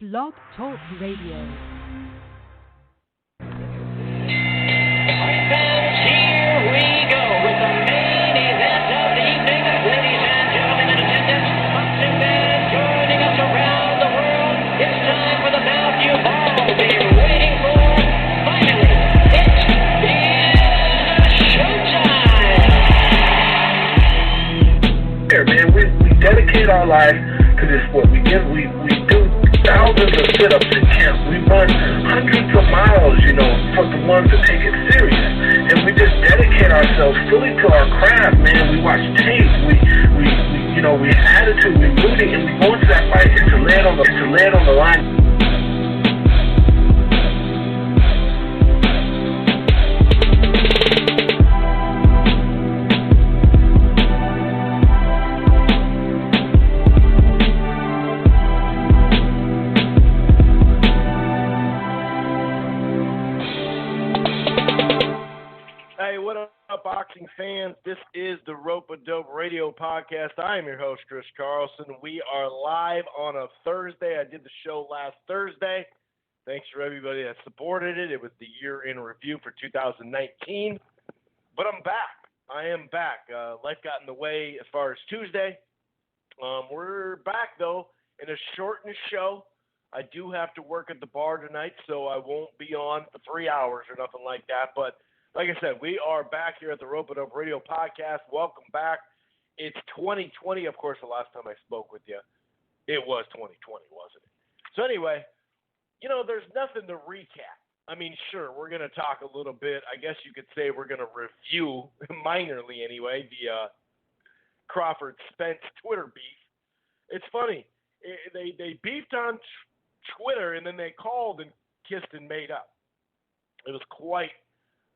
Blog Talk Radio. Fans, here we go with the main event of the evening. Ladies and gentlemen in attendance, boxing fans joining us around the world. It's time for the bout you've all been waiting for. Finally, it is showtime. Here, man, we dedicate our life to this sport. We do thousands of sit-ups in camp. We run hundreds of miles, for the ones that take it serious. And we just dedicate ourselves fully to our craft, man. We watch tape. We attitude, we rooting, and we go into that fight and to land on the line. Boxing fans, this is the Rope-A-Dope Radio Podcast. I am your host, Chris Carlson. We are live on a Thursday. I did the show last Thursday. Thanks for everybody that supported it. It was the year in review for 2019. But I'm back. I am back. Life got in the way as far as Tuesday. We're back, though, in a shortened show. I do have to work at the bar tonight, so I won't be on for 3 hours or nothing like that. But like I said, we are back here at the Rope-A-Dope Radio Podcast. Welcome back. It's 2020. Of course, the last time I spoke with you, it was 2020, wasn't it? So anyway, there's nothing to recap. I mean, sure, we're going to talk a little bit. I guess you could say we're going to review, minorly anyway, the CrawfordSpence Twitter beef. It's funny. They beefed on Twitter, and then they called and kissed and made up. It was quite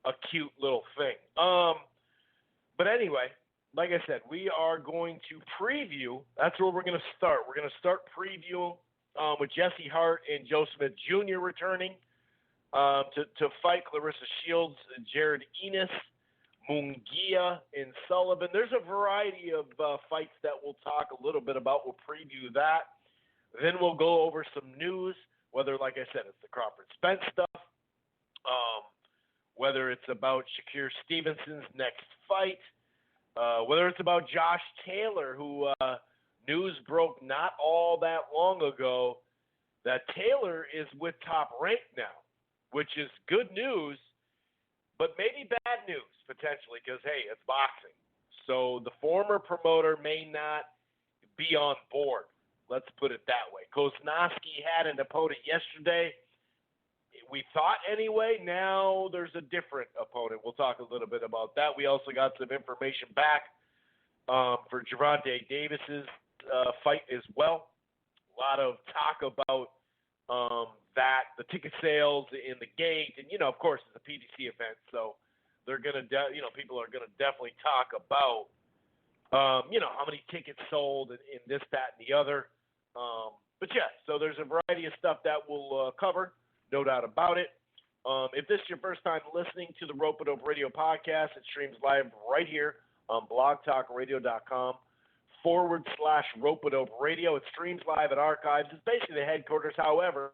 a cute little thing. But anyway, like I said, we are going to preview. That's where we're going to start. We're going to start preview with Jesse Hart and Joe Smith Jr. returning to fight Clarissa Shields, Jared Enos, Munguia, and Sullivan. There's a variety of fights that we'll talk a little bit about. We'll preview that. Then we'll go over some news, whether, like I said, it's the CrawfordSpence stuff, whether it's about Shakur Stevenson's next fight, whether it's about Josh Taylor, who news broke not all that long ago that Taylor is with Top Rank now, which is good news, but maybe bad news potentially because, hey, it's boxing. So the former promoter may not be on board. Let's put it that way. Koznowski had an opponent yesterday. We thought anyway. Now there's a different opponent. We'll talk a little bit about that. We also got some information back for Gervonta Davis's fight as well. A lot of talk about that, the ticket sales in the gate, and of course, it's a PDC event, so they're gonna, people are gonna definitely talk about, how many tickets sold and this, that, and the other. But yeah, so there's a variety of stuff that we'll cover. No doubt about it. If this is your first time listening to the Rope-A-Dope Radio Podcast, it streams live right here on blogtalkradio.com/Rope-A-Dope Radio. It streams live at Archives. It's basically the headquarters. However,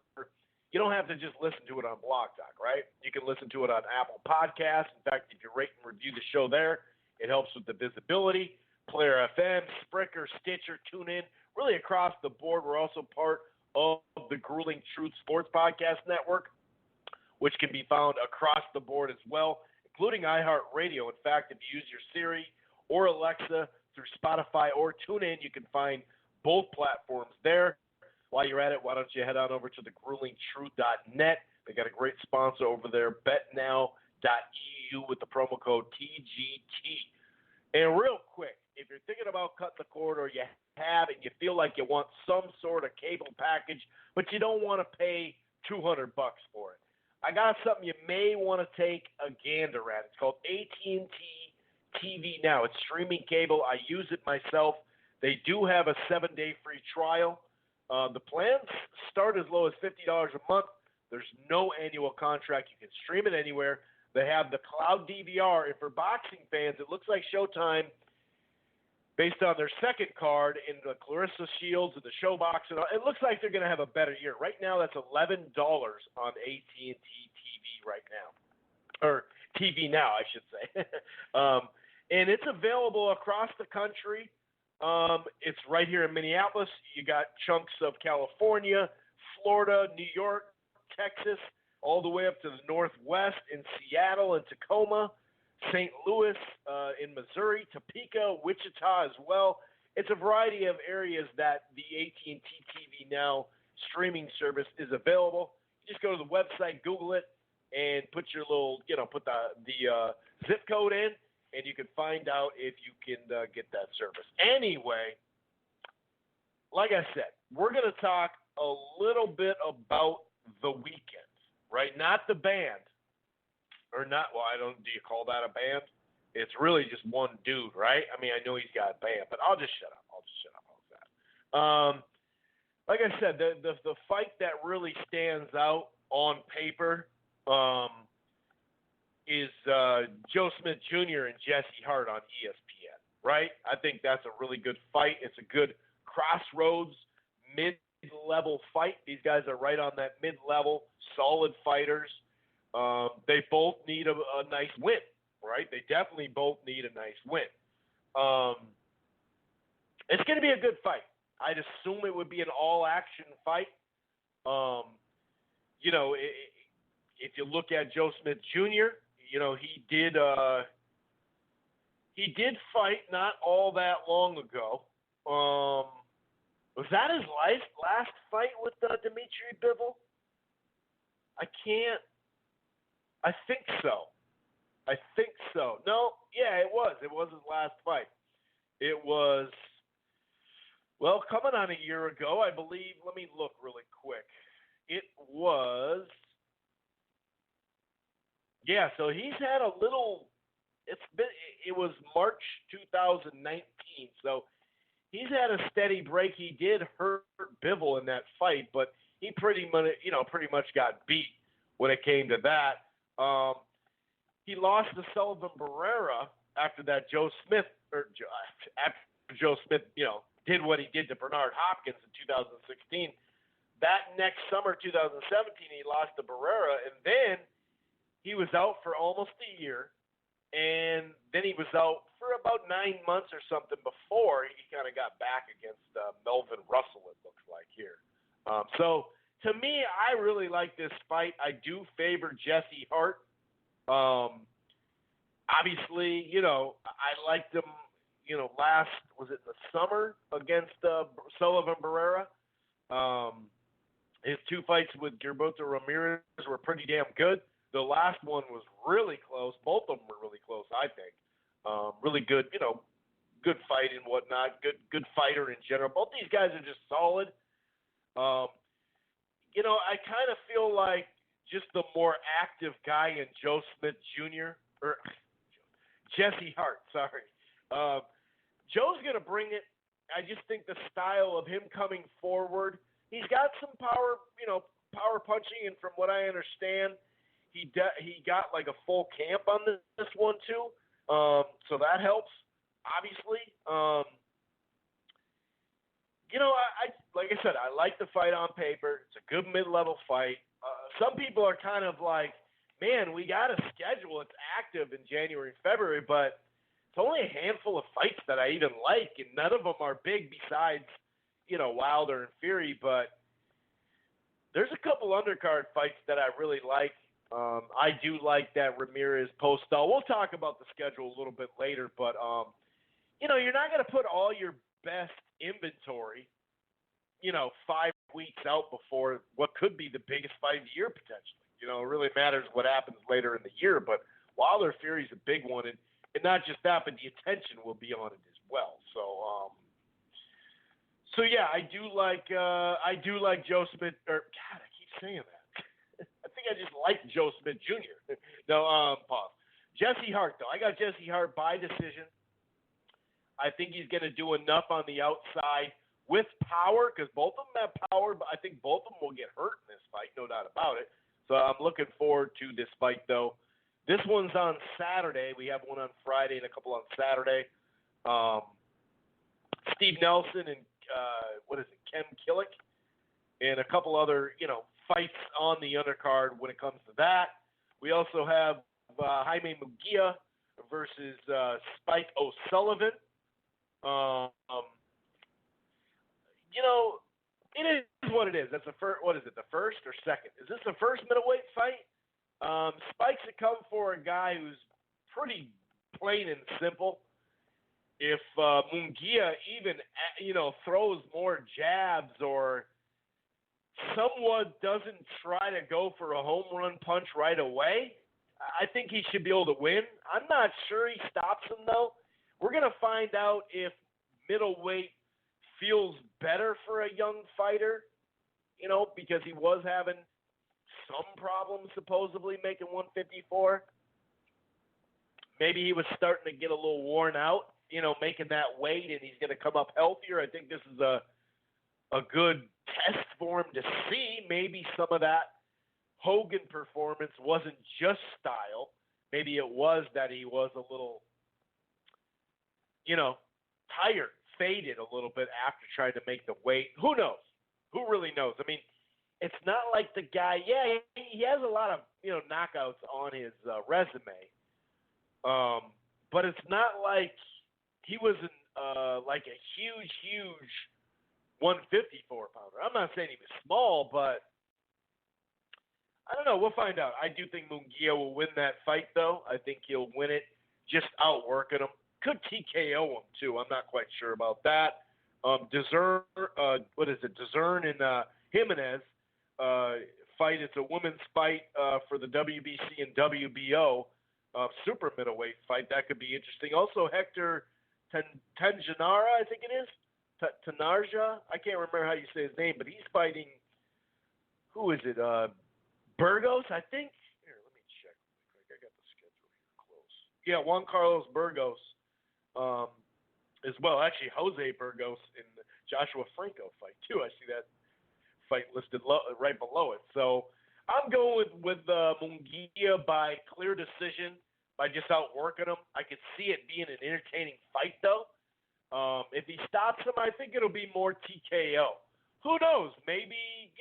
you don't have to just listen to it on Blog Talk, right? You can listen to it on Apple Podcasts. In fact, if you rate and review the show there, it helps with the visibility. Player FM, Spreaker, Stitcher, TuneIn, really across the board. We're also part of the Grueling Truth Sports Podcast Network, which can be found across the board as well, including iHeartRadio. In fact, if you use your Siri or Alexa through Spotify or TuneIn, you can find both platforms there. While you're at it, why don't you head on over to thegruelingtruth.net. They got a great sponsor over there, betnow.eu with the promo code TGT. And real quick, if you're thinking about cutting the cord or you have and you feel like you want some sort of cable package, but you don't want to pay $200 for it, I got something you may want to take a gander at. It's called AT&T TV Now. It's streaming cable. I use it myself. They do have a 7-day free trial. The plans start as low as $50 a month. There's no annual contract. You can stream it anywhere. They have the cloud DVR. And for boxing fans, it looks like Showtime based on their second card in the Clarissa Shields and the Showbox, and all, it looks like they're going to have a better year. Right now, that's $11 on AT&T TV right now, or TV Now, I should say. And it's available across the country. It's right here in Minneapolis. You got chunks of California, Florida, New York, Texas, all the way up to the Northwest in Seattle and Tacoma, St. Louis, in Missouri, Topeka, Wichita as well. It's a variety of areas that the AT&T TV Now streaming service is available. You just go to the website, Google it, and put your little, put the zip code in, and you can find out if you can get that service. Anyway, like I said, we're going to talk a little bit about the weekend, right? Not the band. Or not, well, do you call that a band? It's really just one dude, right? I mean, I know he's got a band, but I'll just shut up. How's that? Like I said, the fight that really stands out on paper is Joe Smith Jr. and Jesse Hart on ESPN, right? I think that's a really good fight. It's a good crossroads, mid-level fight. These guys are right on that mid-level, solid fighters. They both need a nice win, right? They definitely both need a nice win. It's going to be a good fight. I'd assume it would be an all-action fight. If you look at Joe Smith Jr., he did fight not all that long ago. Was that his last fight with Dimitri Bivol? I think so. No, yeah, it was. It was his last fight. It was, well, coming on a year ago, I believe. Let me look really quick. It was, yeah, so he's had a little, it was March 2019, so he's had a steady break. He did hurt Bivol in that fight, but he pretty much got beat when it came to that. He lost to Sullivan Barrera after that after Joe Smith, did what he did to Bernard Hopkins in 2016. That next summer, 2017, he lost to Barrera, and then he was out for almost a year, and then he was out for about 9 months or something before he kind of got back against Melvin Russell, it looks like here. So to me, I really like this fight. I do favor Jesse Hart. Obviously, I liked him, last, was it the summer against Sullivan Barrera? His two fights with Gilberto Ramirez were pretty damn good. The last one was really close. Both of them were really close, I think. Really good, good fight and whatnot. Good fighter in general. Both these guys are just solid. I kind of feel like just the more active guy in Joe Smith Jr. or Jesse Hart, sorry. Joe's going to bring it. I just think the style of him coming forward, he's got some power, power punching, and from what I understand, he got like a full camp on this one too. So that helps, obviously. I like I said, I like the fight on paper. It's a good mid-level fight. Some people are kind of like, man, we got a schedule. It's active in January and February, but it's only a handful of fights that I even like, and none of them are big besides, Wilder and Fury. But there's a couple undercard fights that I really like. I do like that Ramirez Postal. We'll talk about the schedule a little bit later, but you're not going to put all your best inventory, 5 weeks out before what could be the biggest fight of the year potentially. It really matters what happens later in the year, but Wilder Fury's a big one, and not just that, but the attention will be on it as well. So yeah, I do like Joe Smith. Or God, I keep saying that. I think I just like Joe Smith Jr. No, pause. Jesse Hart though, I got Jesse Hart by decision. I think he's going to do enough on the outside with power, because both of them have power, but I think both of them will get hurt in this fight, no doubt about it. So I'm looking forward to this fight, though. This one's on Saturday. We have one on Friday and a couple on Saturday. Steve Nelson and Ken Killick, and a couple other fights on the undercard when it comes to that. We also have Jaime Munguia versus Spike O'Sullivan. It is what it is. That's what is it, the first or second? Is this the first middleweight fight? Spike's had come for a guy who's pretty plain and simple. If Munguia even, throws more jabs or someone doesn't try to go for a home run punch right away, I think he should be able to win. I'm not sure he stops him, though. We're going to find out if middleweight feels better for a young fighter, because he was having some problems supposedly making 154. Maybe he was starting to get a little worn out, making that weight, and he's going to come up healthier. I think this is a good test for him to see. Maybe some of that Hogan performance wasn't just style. Maybe it was that he was a little, tired, faded a little bit after trying to make the weight. Who knows? Who really knows? I mean, it's not like the guy, he has a lot of, knockouts on his resume. But it's not like he was like a huge 154-pounder. I'm not saying he was small, but I don't know. We'll find out. I do think Munguia will win that fight, though. I think he'll win it just outworking him. Could TKO him, too. I'm not quite sure about that. Dezern and Jimenez fight. It's a women's fight for the WBC and WBO super middleweight fight. That could be interesting. Also, Hector Tanjanara, I think it is. Tanarja? I can't remember how you say his name, but he's fighting, who is it? Burgos, I think? Here, let me check real quick. I got the schedule here close. Yeah, Juan Carlos Burgos as well. Actually, Jose Burgos in the Joshua Franco fight, too. I see that fight listed right below it. So I'm going with Munguia by clear decision, by just outworking him. I could see it being an entertaining fight, though. If he stops him, I think it'll be more TKO. Who knows? Maybe,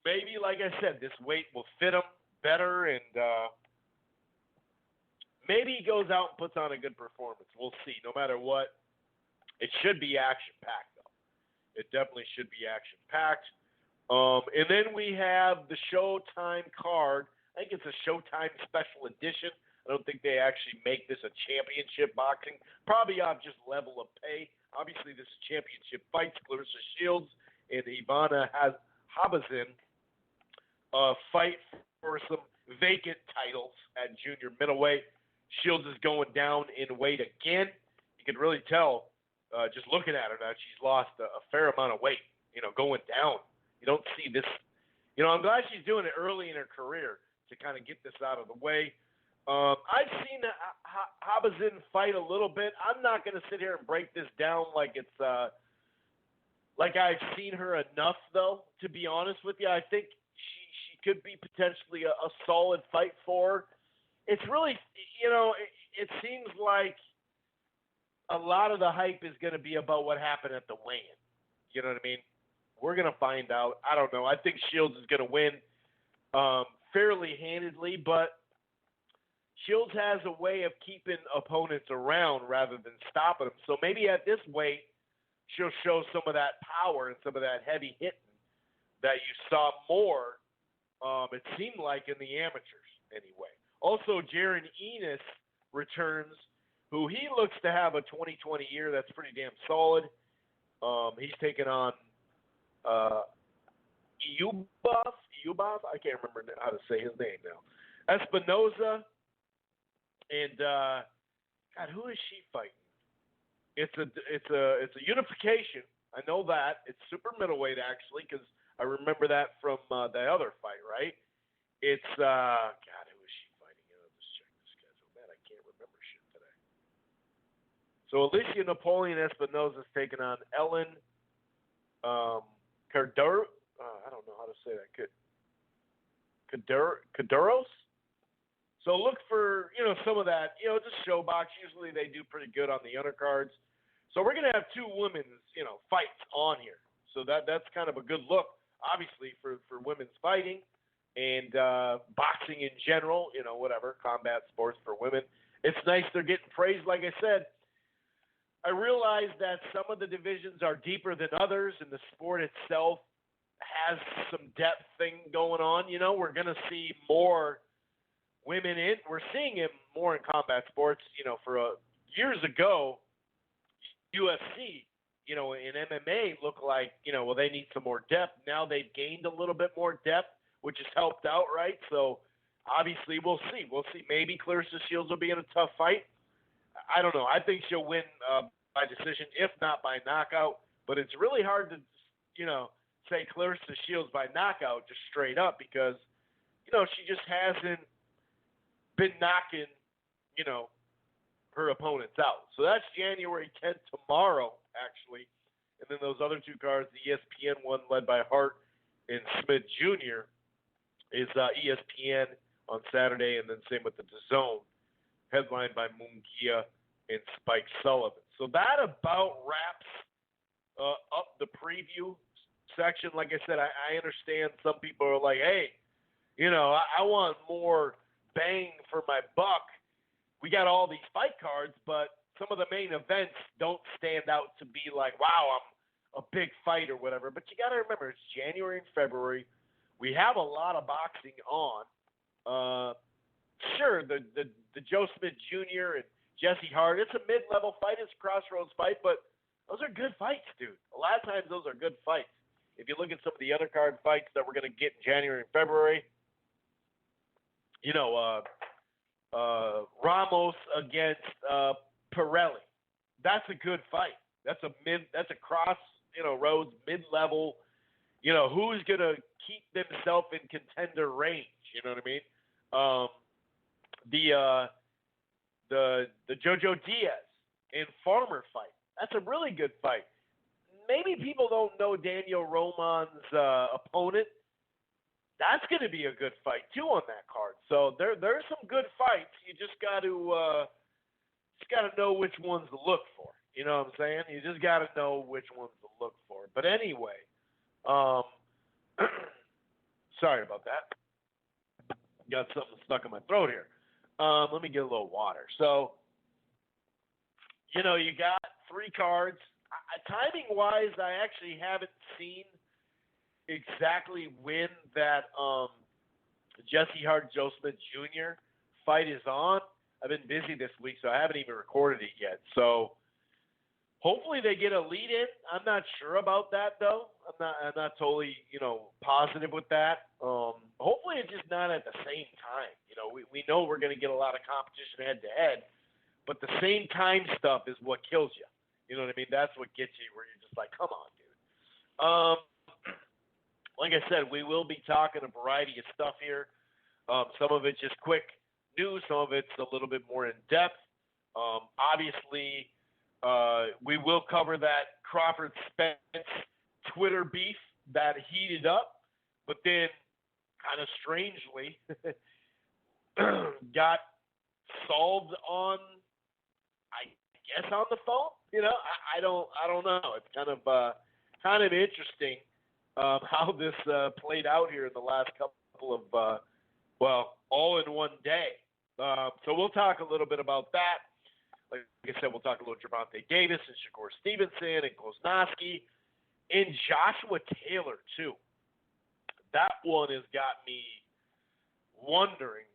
maybe, like I said, this weight will fit him better, and maybe he goes out and puts on a good performance. We'll see. No matter what, it should be action-packed, though. It definitely should be action-packed. And then we have the Showtime card. I think it's a Showtime special edition. I don't think they actually make this a championship boxing. Probably off just level of pay. Obviously, this is championship fights. Clarissa Shields and Ivana Habazin fight for some vacant titles at junior middleweight. Shields is going down in weight again. You can really tell just looking at her that she's lost a fair amount of weight, going down. You don't see this. I'm glad she's doing it early in her career to kind of get this out of the way. I've seen Habazin fight a little bit. I'm not going to sit here and break this down like it's like I've seen her enough, though, to be honest with you. I think she could be potentially a solid fight for her. It's really, it seems like a lot of the hype is going to be about what happened at the weigh-in. You know what I mean? We're going to find out. I don't know. I think Shields is going to win fairly handedly, but Shields has a way of keeping opponents around rather than stopping them. So maybe at this weight, she'll show some of that power and some of that heavy hitting that you saw more, it seemed like, in the amateurs anyway. Also, Jaron Enos returns, who he looks to have a 2020 year that's pretty damn solid. He's taken on Eubov? I can't remember how to say his name now. Espinoza. And God, who is she fighting? It's a unification. I know that it's super middleweight actually, because I remember that from the other fight, right? It's God, who is she fighting? I'll just check the schedule. Man, I can't remember shit today. So Alicia Napoleon Espinosa is taking on Ellen Cardero. I don't know how to say that. Caderos. So look for, some of that, just show box. Usually they do pretty good on the undercards. So we're going to have two women's, fights on here. So that's kind of a good look, obviously, for women's fighting and boxing in general, whatever, combat sports for women. It's nice they're getting praised, like I said. I realize that some of the divisions are deeper than others, and the sport itself has some depth thing going on. We're going to see more women in. We're seeing it more in combat sports. Years ago, UFC, in MMA looked like, they need some more depth. Now they've gained a little bit more depth, which has helped out, right? So obviously we'll see. Maybe Clarissa Shields will be in a tough fight. I don't know. I think she'll win by decision, if not by knockout. But it's really hard to, say Clarissa Shields by knockout just straight up because, she just hasn't been knocking, her opponents out. So that's January 10th tomorrow, actually. And then those other two cards, the ESPN one led by Hart and Smith Jr. is ESPN on Saturday, and then same with the DAZN, headlined by Munguia and Spike Sullivan. So that about wraps up the preview section. Like I said, I understand some people are like, hey, I want more bang for my buck. We got all these fight cards, but some of the main events don't stand out to be like, wow, I'm a big fight or whatever. But you got to remember, it's January and February. We have a lot of boxing on. Sure, the Joe Smith Jr. and Jesse Hart, it's a mid-level fight. It's a crossroads fight, but those are good fights, dude. A lot of times those are good fights. If you look at some of the other card fights that we're going to get in January and February, Ramos against Pirelli. That's a good fight. That's a cross, roads, mid-level. Who's going to keep themselves in contender range? You know what I mean? The Jojo Diaz and Farmer fight. That's a really good fight. Maybe people don't know Daniel Roman's opponent. That's going to be a good fight too on that card. So there's some good fights. You just got to know which ones to look for. You know what I'm saying? You just got to know which ones to look for. But anyway, sorry about that. Got something stuck in my throat here. Let me get a little water. So, you got three cards. Timing-wise, I actually haven't seen exactly when that Jesse Hart, Joe Smith Jr. fight is on. I've been busy this week, so I haven't even recorded it yet. So hopefully they get a lead in. I'm not sure about that though. I'm not totally positive with that. Hopefully it's just not at the same time. We know we're going to get a lot of competition head to head, but the same time stuff is what kills you. You know what I mean? That's what gets you where you're just like, come on, dude. Like I said, we will be talking a variety of stuff here. Some of it's just quick news. Some of it's a little bit more in depth. Obviously, we will cover that CrawfordSpence Twitter beef that heated up, but then kind of strangely got solved on, I guess, on the phone. I don't know. It's kind of interesting how this played out here in the last couple of all in one day. So we'll talk a little bit about that. Like I said, we'll talk a little Gervonta Davis and Shakur Stevenson and Klosnowski and Joshua Taylor too. That one has got me wondering,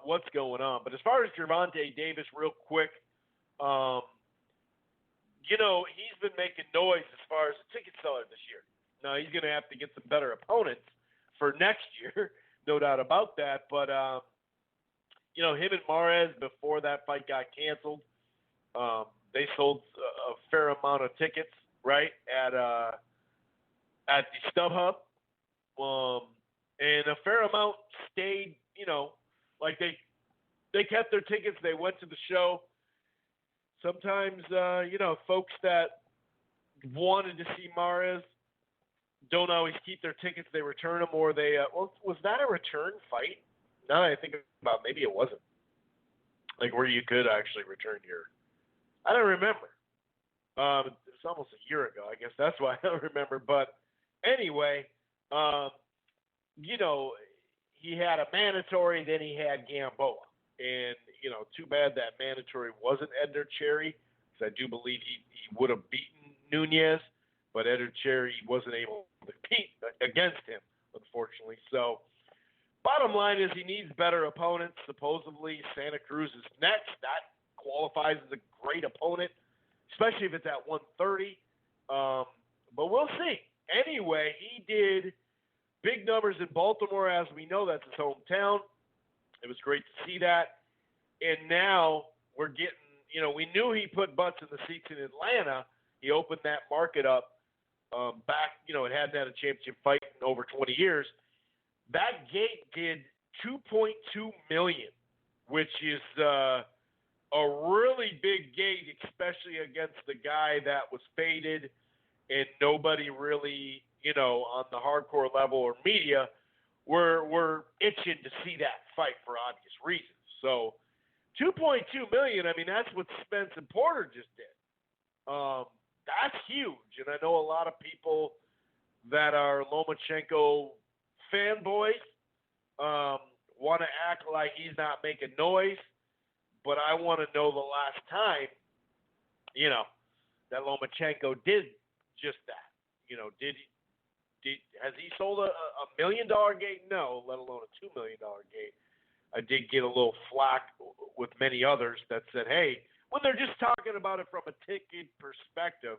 what's going on. But as far as Gervonta Davis, real quick, he's been making noise as far as a ticket seller this year. Now he's going to have to get some better opponents for next year, no doubt about that. But him and Ramirez, before that fight got canceled, they sold a fair amount of tickets, right, at the StubHub, and a fair amount stayed. Like they kept their tickets. They went to the show. Sometimes, folks that wanted to see Ramirez don't always keep their tickets. They return them, or they. Was that a return fight? Now that I think about it, maybe it wasn't. Like where you could actually return your. I don't remember. It's almost a year ago, I guess. That's why I don't remember. But anyway, you know, he had a mandatory, then he had Gamboa. And, you know, too bad that mandatory wasn't Edner Cherry, because I do believe he would have beaten Nunez, but Edner Cherry wasn't able to compete against him, unfortunately. So, bottom line is he needs better opponents. Supposedly, Santa Cruz is next. That qualifies as a great opponent, especially if it's at 130. But we'll see. Anyway, he did big numbers in Baltimore. As we know, that's his hometown. It was great to see that. And now we're getting, you know, we knew he put butts in the seats in Atlanta. He opened that market up back, you know, it hadn't had a championship fight in over 20 years. That gate did $2.2 million, which is a really big gate, especially against the guy that was faded and nobody really, you know, on the hardcore level or media were itching to see that fight for obvious reasons. So $2.2 million, I mean, that's what Spence and Porter just did. That's huge, and I know a lot of people that are Lomachenko fanboys want to act like he's not making noise, but I want to know the last time, you know, that Lomachenko did just that. You know, has he sold a $1 million gate? No, let alone a $2 million gate. I did get a little flack with many others that said, hey, when they're just talking about it from a ticket perspective,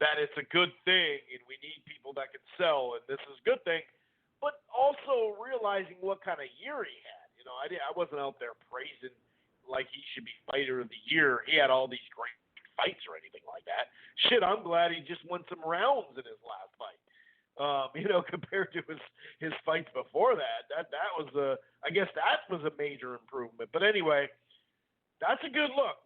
that it's a good thing and we need people that can sell and this is a good thing, but also realizing what kind of year he had. You know, I wasn't out there praising like he should be fighter of the year. He had all these great fights or anything like that. Shit, I'm glad he just won some rounds in his last fight. You know, compared to his fights before that, that was I guess that was a major improvement. But anyway, that's a good look.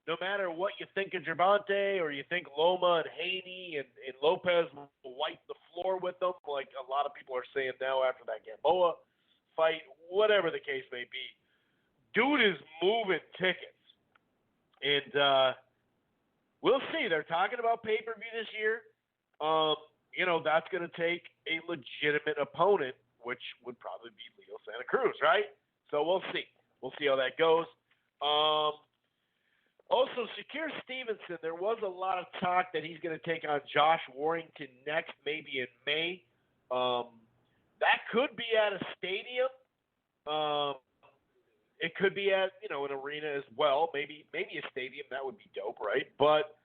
No matter what you think of Gervonta or you think Loma and Haney and Lopez will wipe the floor with them, like a lot of people are saying now after that Gamboa fight, whatever the case may be, dude is moving tickets. And we'll see. They're talking about pay-per-view this year. You know, that's going to take a legitimate opponent, which would probably be Leo Santa Cruz, right? So we'll see. We'll see how that goes. Also, Shakir Stevenson, there was a lot of talk that he's going to take on Josh Warrington next, maybe in May. That could be at a stadium. It could be at, you know, an arena as well. Maybe a stadium. That would be dope, right? But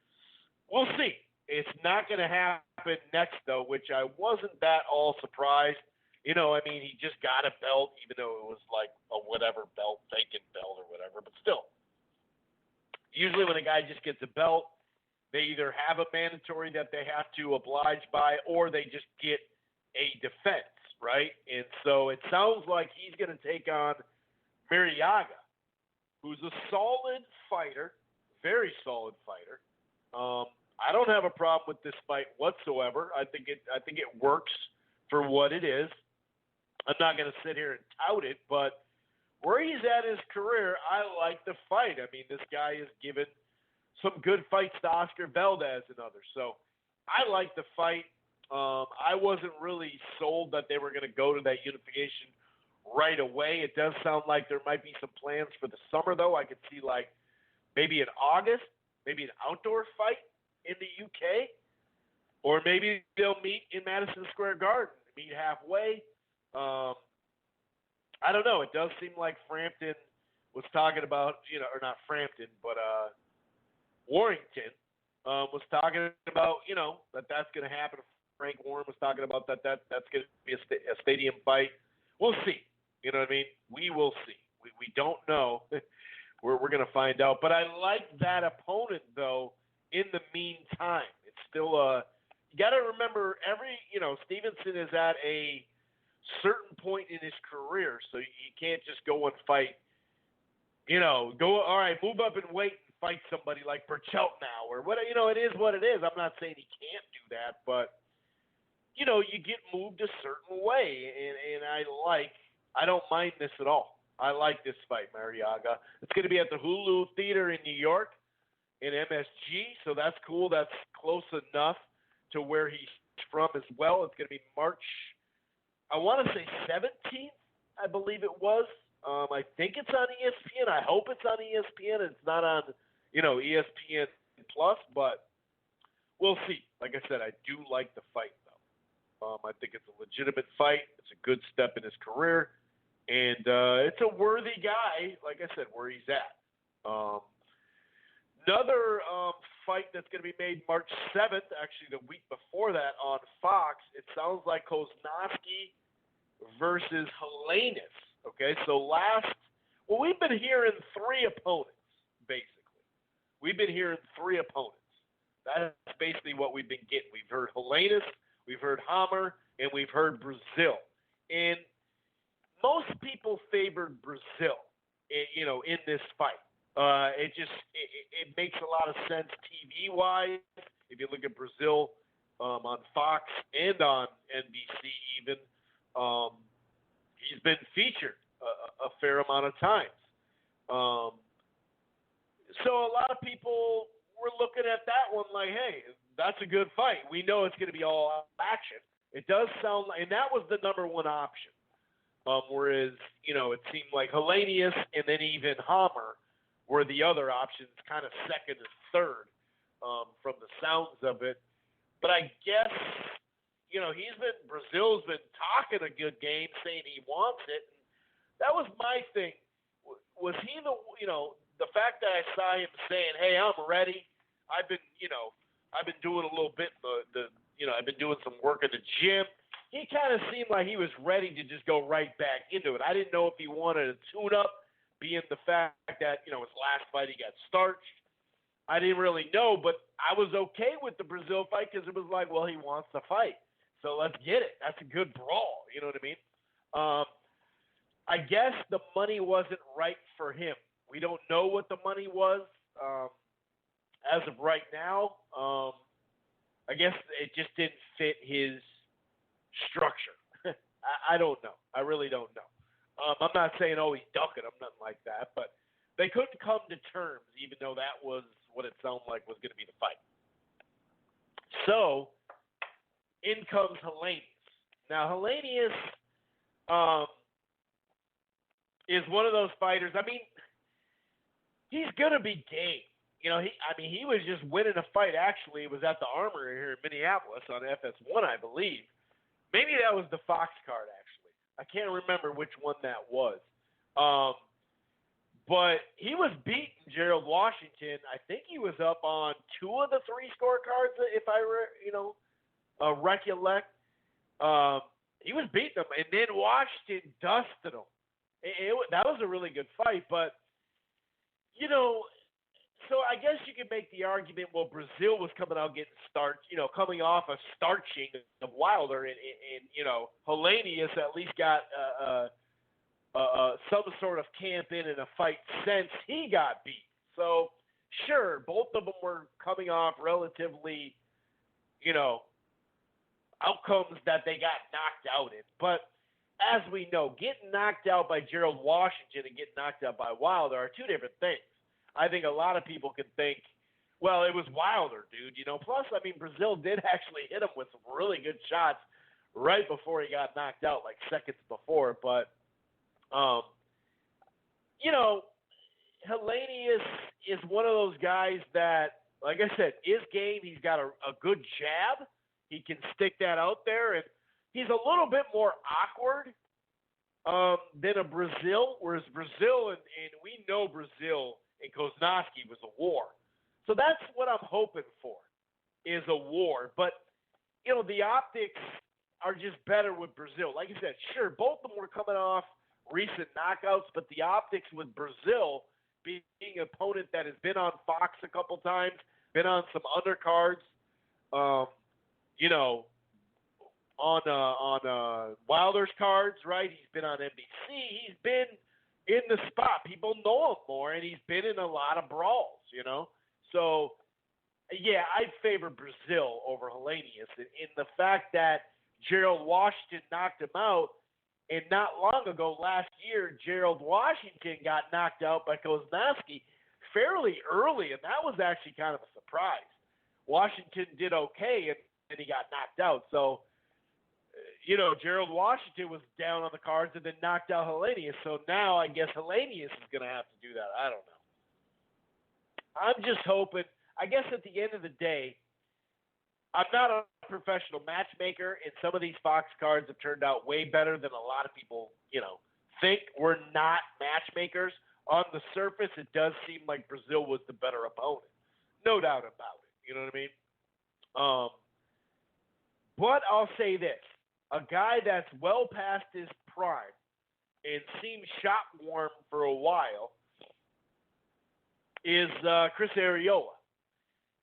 we'll see. It's not going to happen next, though, which I wasn't that all surprised. You know, I mean, he just got a belt, even though it was like a whatever belt, vacant belt or whatever. But still, usually when a guy just gets a belt, they either have a mandatory that they have to oblige by or they just get a defense, right? And so it sounds like he's going to take on Mariaga, who's a solid fighter, very solid fighter. I don't have a problem with this fight whatsoever. I think it works for what it is. I'm not going to sit here and tout it, but where he's at in his career, I like the fight. I mean, this guy has given some good fights to Oscar Valdez and others. So I like the fight. I wasn't really sold that they were going to go to that unification right away. It does sound like there might be some plans for the summer, though. I could see like maybe in August, maybe an outdoor fight in the UK, or maybe they'll meet in Madison Square Garden, meet halfway. I don't know. It does seem like Frampton was talking about, you know, or not Frampton, but Warrington was talking about, you know, that's going to happen. Frank Warren was talking about that's going to be a stadium fight. We'll see. You know what I mean? We will see. We don't know. We're going to find out. But I like that opponent, though, in the meantime. It's still you got to remember Stevenson is at a certain point in his career, so he can't just go and fight, all right, move up and wait and fight somebody like Burchelt now or what, it is what it is. I'm not saying he can't do that, but, you get moved a certain way, and I don't mind this at all. I like this fight, Mariaga. It's going to be at the Hulu Theater in New York. in MSG, so that's cool. That's close enough to where he's from as well. It's going to be March, I want to say 17th, I believe it was. I think it's on ESPN. I hope it's on ESPN. It's not on, ESPN Plus, but we'll see. Like I said, I do like the fight, though. I think it's a legitimate fight. It's a good step in his career. And it's a worthy guy, like I said, where he's at. Another fight that's going to be made March 7th, actually the week before that on Fox, it sounds like Koznowski versus Helenius. Okay, so we've been hearing three opponents, basically. We've been hearing three opponents. That's basically what we've been getting. We've heard Helenius, we've heard Hammer, and we've heard Brazil. And most people favored Brazil, in this fight. It makes a lot of sense TV-wise. If you look at Brazil on Fox and on NBC even, he's been featured a fair amount of times. So a lot of people were looking at that one like, hey, that's a good fight. We know it's going to be all action. It does sound like, and that was the number one option. Whereas, it seemed like Helenius and then even Hammer were the other options, kind of second and third from the sounds of it. But I guess, Brazil's been talking a good game, saying he wants it. And that was my thing. Was he the fact that I saw him saying, hey, I'm ready. I've been doing a little bit, I've been doing some work at the gym. He kind of seemed like he was ready to just go right back into it. I didn't know if he wanted a tune-up, being the fact that, his last fight he got starched. I didn't really know, but I was okay with the Brazil fight because it was like, well, he wants to fight. So let's get it. That's a good brawl. You know what I mean? I guess the money wasn't right for him. We don't know what the money was as of right now. I guess it just didn't fit his structure. I don't know. I really don't know. I'm not saying, he's ducking him, nothing like that, but they couldn't come to terms, even though that was what it sounded like was going to be the fight. So, in comes Helenius. Now, Helenius is one of those fighters. I mean, he's going to be game. He was just winning a fight. Actually, it was at the Armory here in Minneapolis on FS1, I believe. Maybe that was the Fox card, actually. I can't remember which one that was. But he was beating Gerald Washington. I think he was up on two of the three scorecards, if I recollect. He was beating him, and then Washington dusted him. That was a really good fight, but, so I guess you could make the argument, well, Brazil was coming out getting coming off a starching of Wilder, and Helenius at least got some sort of camp in a fight since he got beat. So, sure, both of them were coming off relatively, outcomes that they got knocked out in. But as we know, getting knocked out by Gerald Washington and getting knocked out by Wilder are two different things. I think a lot of people can think, well, it was Wilder, dude. Plus, Brazil did actually hit him with some really good shots right before he got knocked out, like seconds before. But, Helenius is one of those guys that, like I said, is game. He's got a good jab. He can stick that out there, and he's a little bit more awkward than a Brazil, whereas Brazil, and we know Brazil and Koznowski was a war. So that's what I'm hoping for, is a war. But, the optics are just better with Brazil. Like I said, sure, both of them were coming off recent knockouts, but the optics with Brazil being an opponent that has been on Fox a couple times, been on some undercards, on Wilder's cards, right? He's been on NBC. He's been in the spot. People know him more, and he's been in a lot of brawls, So, yeah, I'd favor Brazil over Helenius in the fact that Gerald Washington knocked him out, and not long ago, last year, Gerald Washington got knocked out by Koznowski. fairly early, and that was actually kind of a surprise. Washington did okay, and he got knocked out. So, Gerald Washington was down on the cards and then knocked out Hellenius. So now I guess Hellenius is going to have to do that. I don't know. I'm just hoping. I guess at the end of the day, I'm not a professional matchmaker, and some of these Fox cards have turned out way better than a lot of people, think. We're not matchmakers. On the surface, it does seem like Brazil was the better opponent. No doubt about it. You know what I mean? But I'll say this. A guy that's well past his prime and seems shot warm for a while is Chris Arreola.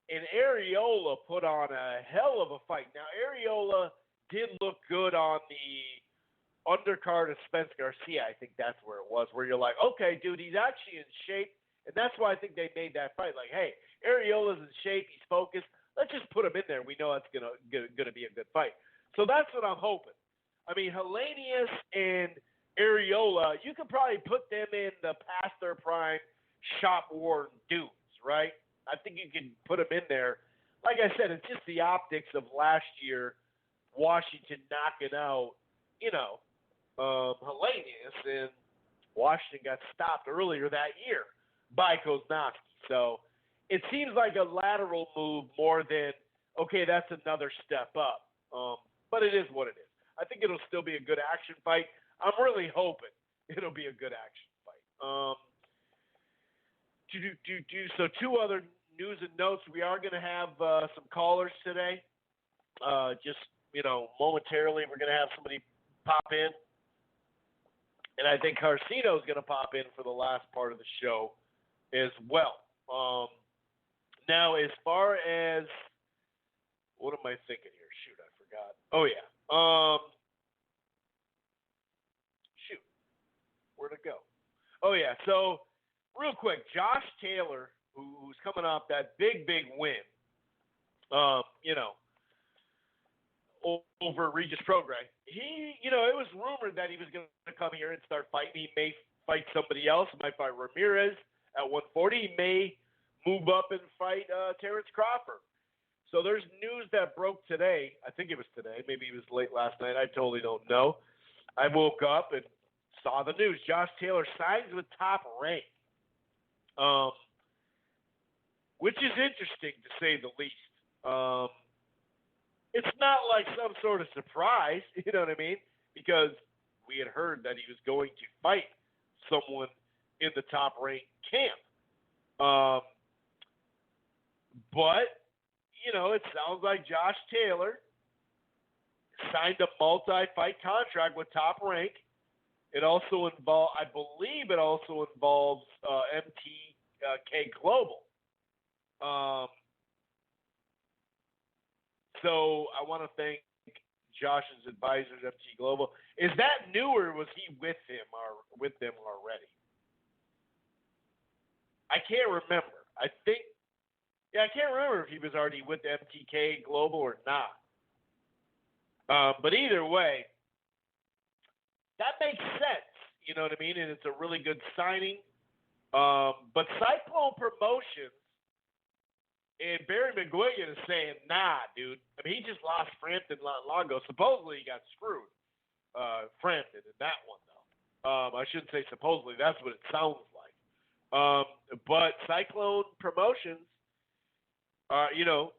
And Arreola put on a hell of a fight. Now, Arreola did look good on the undercard of Spence Garcia. I think that's where it was, where you're like, okay, dude, he's actually in shape. And that's why I think they made that fight. Like, hey, Arreola's in shape. He's focused. Let's just put him in there. We know it's gonna be a good fight. So that's what I'm hoping. I mean, Hellenius and Arreola, you could probably put them in the past their prime shot-worn dudes, right? I think you can put them in there. Like I said, it's just the optics of last year, Washington knocking out, Hellenius, and Washington got stopped earlier that year by Koznowski. So it seems like a lateral move more than, okay, that's another step up. But it is what it is. I think it'll still be a good action fight. I'm really hoping it'll be a good action fight. So two other news and notes. We are going to have some callers today. Just, momentarily we're going to have somebody pop in. And I think Carcino is going to pop in for the last part of the show as well. Now, as far as what am I thinking here? Shoot, I forgot. Oh, yeah. Shoot. Where'd it go? Oh, yeah. So, real quick, Josh Taylor, who's coming off that big win, over Regis Prograis. He, it was rumored that he was going to come here and start fighting. He may fight somebody else. He might fight Ramirez at 140. He may move up and fight Terrence Crawford. So there's news that broke today. I think it was today. Maybe it was late last night. I totally don't know. I woke up and saw the news. Josh Taylor signs with Top Rank, which is interesting to say the least. It's not like some sort of surprise, you know what I mean? Because we had heard that he was going to fight someone in the Top Rank camp. But, it sounds like Josh Taylor signed a multi-fight contract with Top Rank. It also involves, I believe it also involves MTK Global. So I want to thank Josh's advisors, MT Global. Is that new, or was he with them already? I can't remember. I can't remember if he was already with MTK Global or not. But either way, that makes sense. You know what I mean? And it's a really good signing. But Cyclone Promotions and Barry McGuigan is saying, nah, dude. I mean, he just lost Frampton not long ago. Supposedly he got screwed, Frampton, in that one, though. I shouldn't say supposedly. That's what it sounds like. But Cyclone Promotions,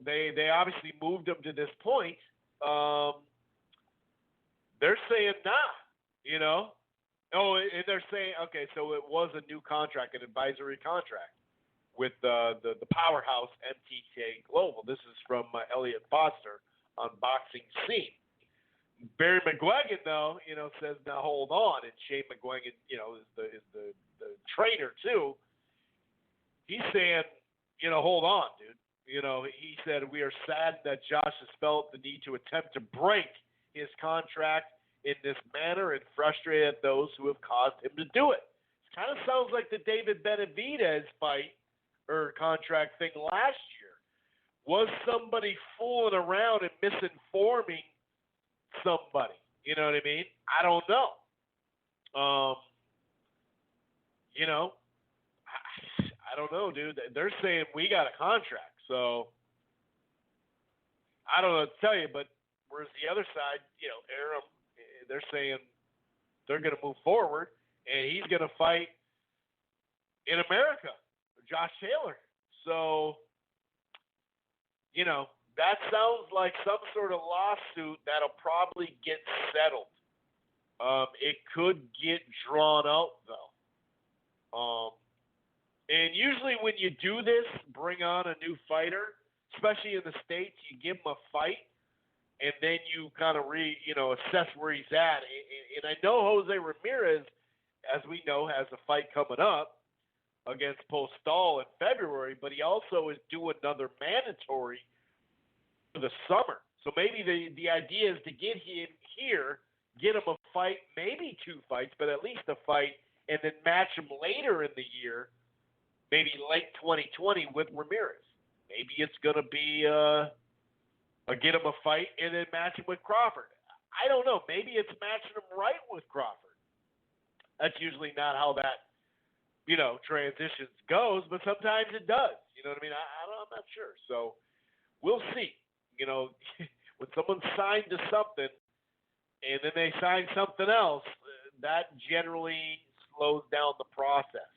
they obviously moved him to this point. They're saying, nah, Oh, and they're saying, okay, so it was a new contract, an advisory contract with the powerhouse MTK Global. This is from Elliot Foster on Boxing Scene. Barry McGuigan, though, says, now hold on. And Shane McGuigan, is the trainer, too. He's saying, hold on, dude. He said, we are saddened that Josh has felt the need to attempt to break his contract in this manner and frustrated at those who have caused him to do it. It kind of sounds like the David Benavidez fight or contract thing last year. Was somebody fooling around and misinforming somebody? You know what I mean? I don't know. I don't know, dude. They're saying we got a contract, so I don't know what to tell you. But whereas the other side, Aram, they're saying they're going to move forward, and he's going to fight in America, Josh Taylor. So, that sounds like some sort of lawsuit that'll probably get settled. It could get drawn out, though. And usually when you do this, bring on a new fighter, especially in the States, you give him a fight, and then you kind of assess where he's at. And I know Jose Ramirez, as we know, has a fight coming up against Postal in February, but he also is due another mandatory for the summer. So maybe the idea is to get him here, get him a fight, maybe 2 fights, but at least a fight, and then match him later in the year, maybe late 2020 with Ramirez. Maybe it's going to be get him a fight and then match him with Crawford. I don't know. Maybe it's matching him right with Crawford. That's usually not how that, transitions goes, but sometimes it does. You know what I mean? I'm not sure. So we'll see. When someone's signed to something and then they sign something else, that generally slows down the process.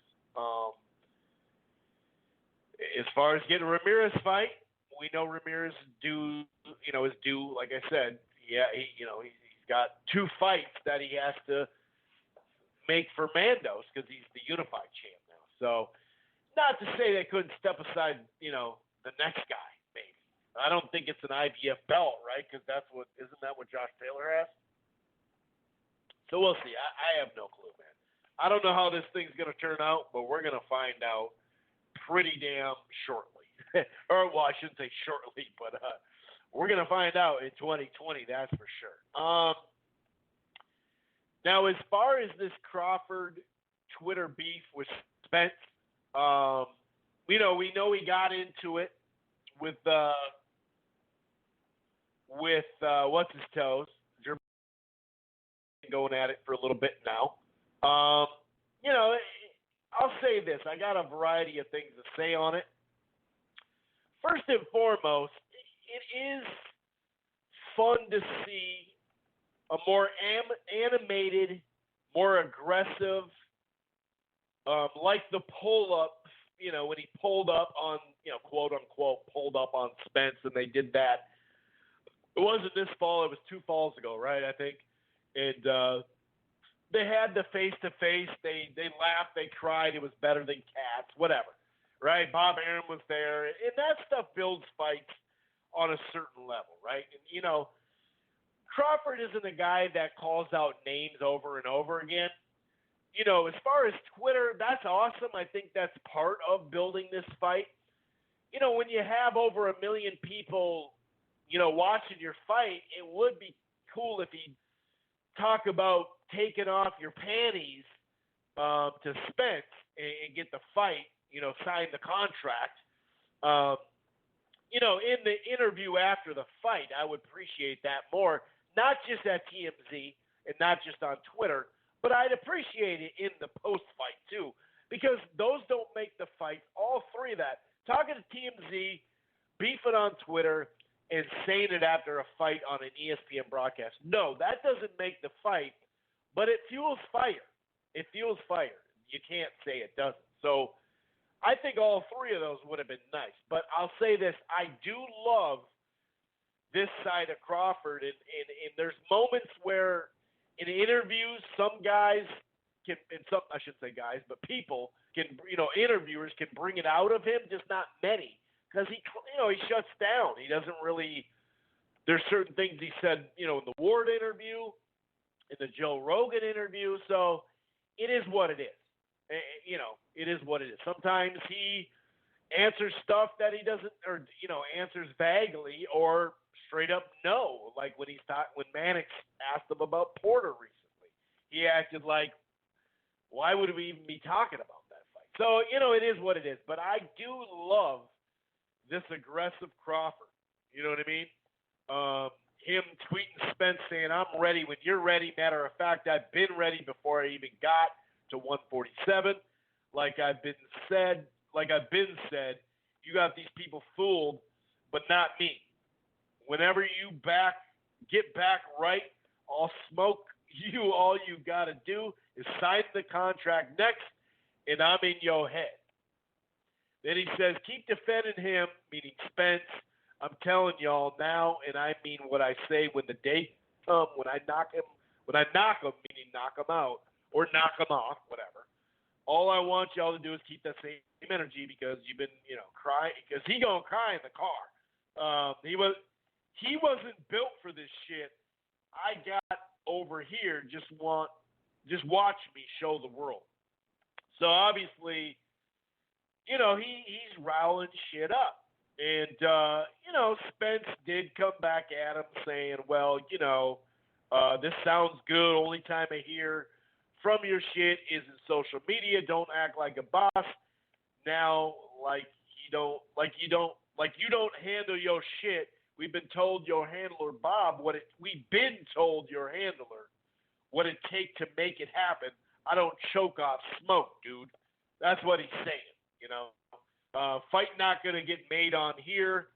As far as getting a Ramirez fight, we know Ramirez is due, like I said, he's got 2 fights that he has to make for Mandos because he's the unified champ now. So, not to say they couldn't step aside, the next guy, maybe. I don't think it's an IBF belt, right? Because isn't that what Josh Taylor has? So we'll see. I have no clue, man. I don't know how this thing's going to turn out, but we're going to find out pretty damn shortly. Or, well, I shouldn't say shortly, but we're going to find out in 2020, that's for sure. Now, as far as this Crawford Twitter beef with Spence, we know he got into it with what's his toes, going at it for a little bit now. I'll say this. I got a variety of things to say on it. First and foremost, it is fun to see a more animated, more aggressive, like the pull-up, when he pulled up on, quote-unquote, pulled up on Spence, and they did that. It wasn't this fall. It was 2 falls ago, right, I think. And they had the face-to-face. They laughed. They cried. It was better than cats, whatever, right? Bob Arum was there. And that stuff builds fights on a certain level, right? And, Crawford isn't a guy that calls out names over and over again. As far as Twitter, that's awesome. I think that's part of building this fight. When you have over 1 million people, watching your fight, it would be cool if he talk about taking off your panties to Spence and get the fight, sign the contract. In the interview after the fight, I would appreciate that more. Not just at TMZ and not just on Twitter, but I'd appreciate it in the post-fight too, because those don't make the fight. All 3 of that, talking to TMZ, beefing on Twitter, and saying it after a fight on an ESPN broadcast. No, that doesn't make the fight, but it fuels fire. It fuels fire. You can't say it doesn't. So I think all 3 of those would have been nice. But I'll say this, I do love this side of Crawford, and there's moments where in interviews, some guys can, and some, I shouldn't say guys, but people can, interviewers can bring it out of him, just not many, because he shuts down. He doesn't really, there's certain things he said, in the Ward interview, in the Joe Rogan interview, so it is what it is. It is what it is. Sometimes he answers stuff that he doesn't, or, answers vaguely or straight up no. Like when Mannix asked him about Porter recently, he acted like, why would we even be talking about that fight? So, it is what it is. But I do love this aggressive Crawford. You know what I mean? Him tweeting Spence saying, I'm ready when you're ready. Matter of fact, I've been ready before I even got to 147. Like I've been said, like I've been said, you got these people fooled, but not me. Whenever you get back right, I'll smoke you. All you got to do is sign the contract next, and I'm in your head. Then he says, keep defending him, meaning Spence. I'm telling y'all now, and I mean what I say when the day comes, when I knock him, meaning knock him out, or knock him off, whatever. All I want y'all to do is keep that same energy because you've been, crying, because he gonna cry in the car. He wasn't built for this shit. I got over here, just watch me show the world. So obviously, he's riling shit up. And, Spence did come back at him saying, well, this sounds good. Only time I hear from your shit is in social media. Don't act like a boss. Now, you don't handle your shit. We've been told your handler, Bob, we've been told your handler what it take to make it happen. I don't choke off smoke, dude. That's what he's saying, fight not going to get made on here,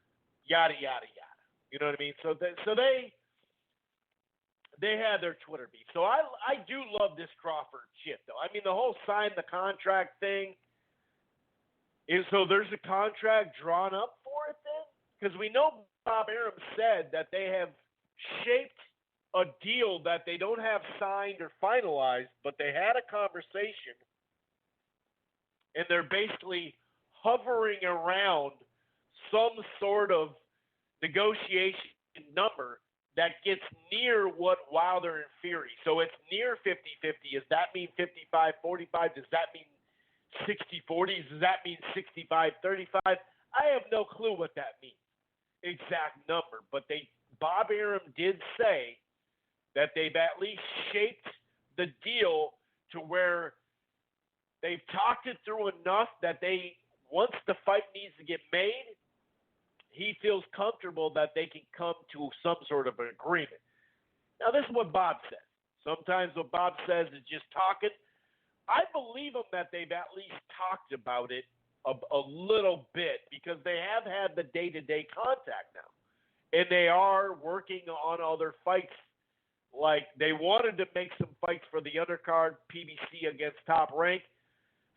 yada, yada, yada. You know what I mean? So they had their Twitter beef. So I do love this Crawford shit, though. I mean, the whole sign the contract thing is, so there's a contract drawn up for it then? Because we know Bob Arum said that they have shaped a deal that they don't have signed or finalized, but they had a conversation, and they're basically hovering around some sort of negotiation number that gets near what Wilder and Fury. So it's near 50-50. Does that mean 55-45? Does that mean 60-40? Does that mean 65-35? I have no clue what that means, exact number. But Bob Arum did say that they've at least shaped the deal to where they've talked it through enough that once the fight needs to get made, he feels comfortable that they can come to some sort of an agreement. Now, this is what Bob says. Sometimes what Bob says is just talking. I believe him that they've at least talked about it a little bit because they have had the day-to-day contact now. And they are working on other fights. Like, they wanted to make some fights for the undercard, PBC against Top Rank.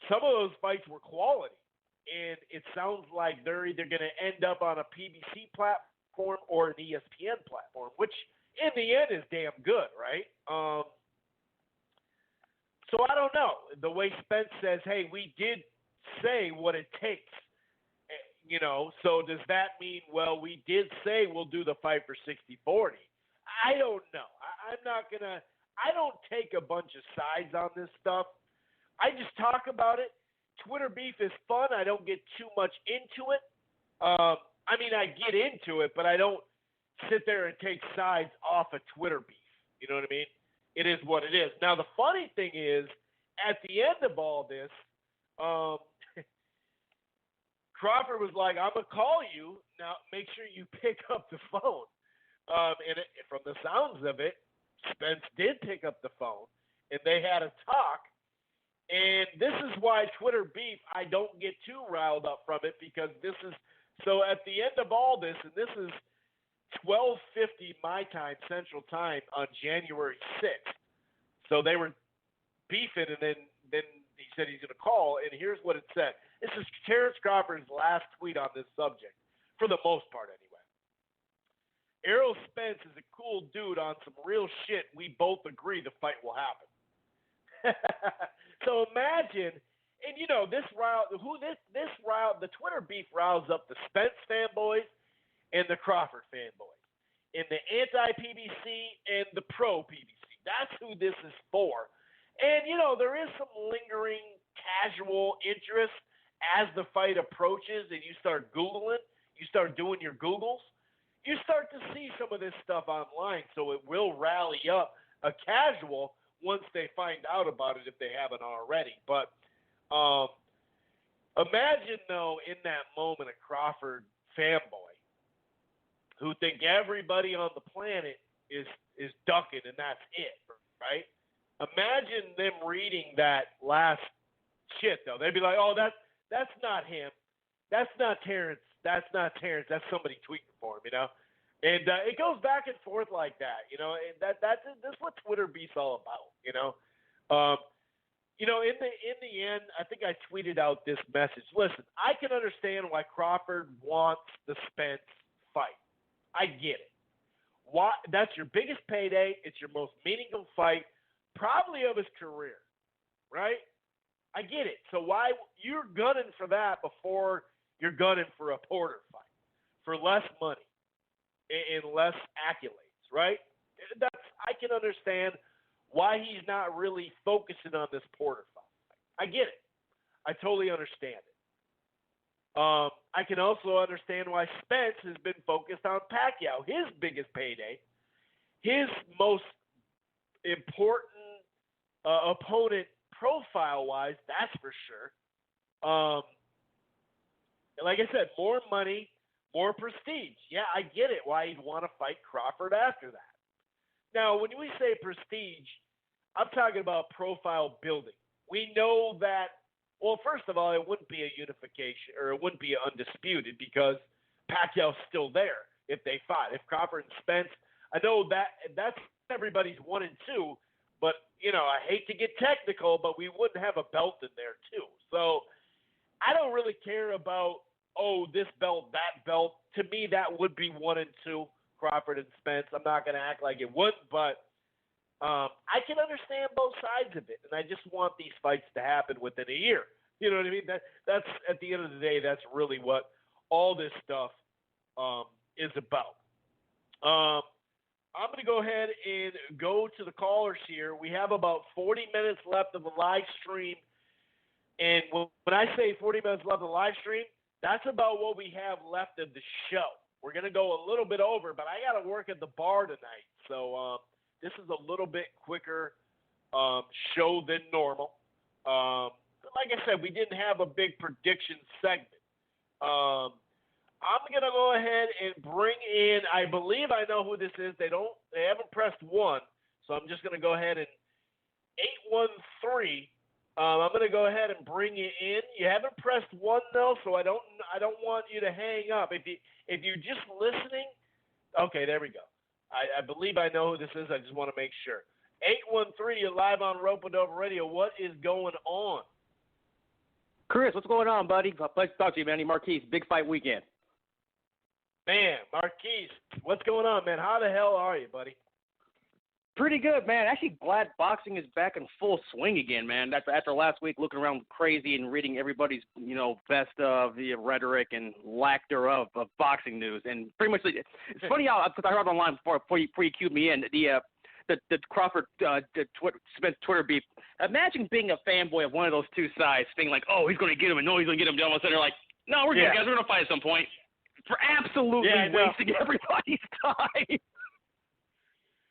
Some of those fights were quality. And it sounds like they're either going to end up on a PBC platform or an ESPN platform, which in the end is damn good, right? So I don't know. The way Spence says, hey, we did say what it takes, so does that mean, well, we did say we'll do the fight for 60-40? I don't know. I don't take a bunch of sides on this stuff. I just talk about it. Twitter beef is fun. I don't get too much into it. I get into it, but I don't sit there and take sides off of Twitter beef. You know what I mean? It is what it is. Now, the funny thing is, at the end of all this, Crawford was like, I'm going to call you. Now, make sure you pick up the phone. And from the sounds of it, Spence did pick up the phone, and they had a talk. And this is why Twitter beef, I don't get too riled up from it, because so at the end of all this, and this is 12:50 my time, Central Time, on January 6th. So they were beefing, and then he said he's going to call, and here's what it said. This is Terrence Crawford's last tweet on this subject, for the most part anyway. Errol Spence is a cool dude on some real shit. We both agree the fight will happen. So imagine, and this the Twitter beef riles up the Spence fanboys and the Crawford fanboys, and the anti-PBC and the pro-PBC. That's who this is for. And, there is some lingering casual interest as the fight approaches and you start Googling, you start doing your Googles, you start to see some of this stuff online, so it will rally up a casual once they find out about it if they haven't already. But imagine, though, in that moment, a Crawford fanboy who think everybody on the planet is ducking and that's it, right? Imagine them reading that last shit, though. They'd be like, oh, That's not him. That's not Terrence. That's not Terrence. That's somebody tweeting for him, you know. And it goes back and forth like that, you know. And that's what Twitter beef's all about, you know. You know, in the end, I think I tweeted out this message. Listen, I can understand why Crawford wants the Spence fight. I get it. Why? That's your biggest payday. It's your most meaningful fight, probably of his career, right? I get it. So why you're gunning for that before you're gunning for a Porter fight for less money and less accolades, right? I can understand why he's not really focusing on this Porter fight. I get it. I totally understand it. I can also understand why Spence has been focused on Pacquiao, his biggest payday, his most important opponent profile-wise, that's for sure. Like I said, more money, more prestige. Yeah, I get it why he'd want to fight Crawford after that. Now, when we say prestige, I'm talking about profile building. We know that, well, first of all, it wouldn't be a unification, or it wouldn't be undisputed because Pacquiao's still there if they fought. If Crawford and Spence, I know that's everybody's 1 and 2, but, you know, I hate to get technical, but we wouldn't have a belt in there too. So I don't really care about, this belt, that belt. To me, that would be 1 and 2, Crawford and Spence. I'm not going to act like it wouldn't, but I can understand both sides of it, and I just want these fights to happen within a year. You know what I mean? That's at the end of the day, that's really what all this stuff is about. I'm going to go ahead and go to the callers here. We have about 40 minutes left of the live stream, and when I say 40 minutes left of the live stream, that's about what we have left of the show. We're going to go a little bit over, but I got to work at the bar tonight, so this is a little bit quicker show than normal. Like I said, we didn't have a big prediction segment. I'm going to go ahead and bring in, I believe I know who this is. They haven't pressed 1, so I'm just going to go ahead and 813. I'm going to go ahead and bring you in. You haven't pressed 1 though, so I don't want you to hang up. If you're just listening, okay, there we go. I believe I know who this is. I just want to make sure. 813, you're live on Rope-A-Dope Radio. What is going on? Chris, what's going on, buddy? Pleasure to talk to you, man. Marquise, big fight weekend. Man, Marquise, what's going on, man? How the hell are you, buddy? Pretty good, man. Actually glad boxing is back in full swing again, man. After last week looking around crazy and reading everybody's, best of the rhetoric and lack thereof of boxing news. And pretty much, it's funny how, because I heard online before you cued me in, the Crawford Spence Twitter beef. Imagine being a fanboy of one of those two sides, being like, oh, he's going to get him, and no, he's going to get him. All of a sudden, they're like, no, we're good, guys. We're going to fight at some point. For absolutely wasting everybody's time.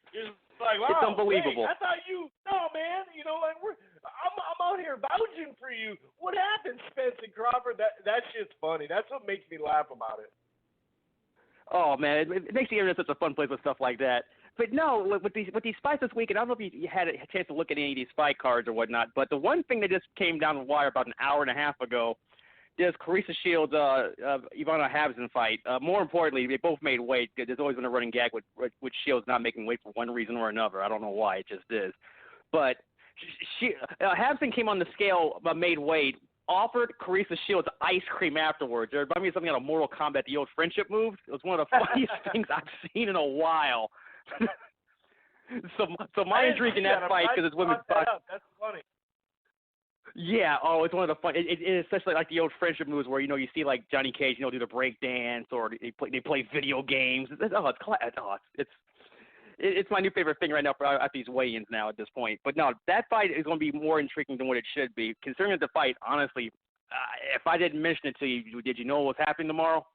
It's like, wow, it's unbelievable. Hey, I thought man, like I'm out here vouching for you. What happened, Spence and Crawford? That shit's funny. That's what makes me laugh about it. Oh man, it makes the internet such a fun place with stuff like that. But no, with these fights this week, and I don't know if you had a chance to look at any of these fight cards or whatnot, but the one thing that just came down the wire about an hour and a half ago, there's Carissa Shields, Ivana Habsburg fight. More importantly, they both made weight. There's always been a running gag with Shields not making weight for one reason or another. I don't know why, it just is. But Habsburg came on the scale, made weight, offered Carissa Shields ice cream afterwards. It reminded me of something out of Mortal Kombat, the old friendship move. It was one of the funniest things I've seen in a while. So my intrigue in that fight, because it's women's boxing. That's funny. Yeah, it's one of the fun. It is especially like the old friendship moves where you see like Johnny Cage, do the break dance or they play video games. It's my new favorite thing right now at these weigh-ins now at this point. But no, that fight is going to be more intriguing than what it should be. Considering the fight, honestly, if I didn't mention it to you, did you know what was happening tomorrow?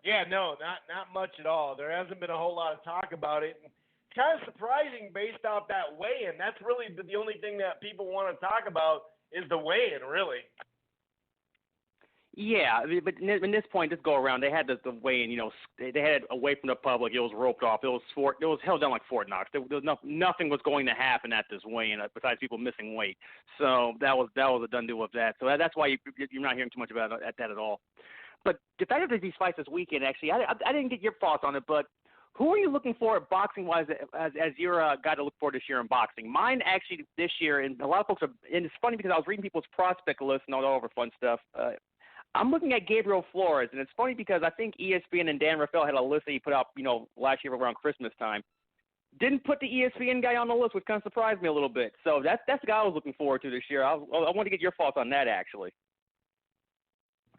Yeah, no, not much at all. There hasn't been a whole lot of talk about it. It's kind of surprising based off that weigh-in. That's really the only thing that people want to talk about is the weigh-in, really. Yeah, but in this point, this go around, they had the weigh-in. They had it away from the public. It was roped off. It was held down like Fort Knox. There was nothing was going to happen at this weigh-in besides people missing weight. So that was a done deal with that. So that's why you're not hearing too much about that at all. But the fact that these fights this weekend, actually, I didn't get your thoughts on it, but who are you looking for boxing-wise as your guy to look for this year in boxing? Mine actually this year, and a lot of folks are, and it's funny because I was reading people's prospect lists and all that over fun stuff. I'm looking at Gabriel Flores, and it's funny because I think ESPN and Dan Rafael had a list that he put out, last year around Christmas time. Didn't put the ESPN guy on the list, which kind of surprised me a little bit. So that's the guy I was looking forward to this year. I want to get your thoughts on that, actually.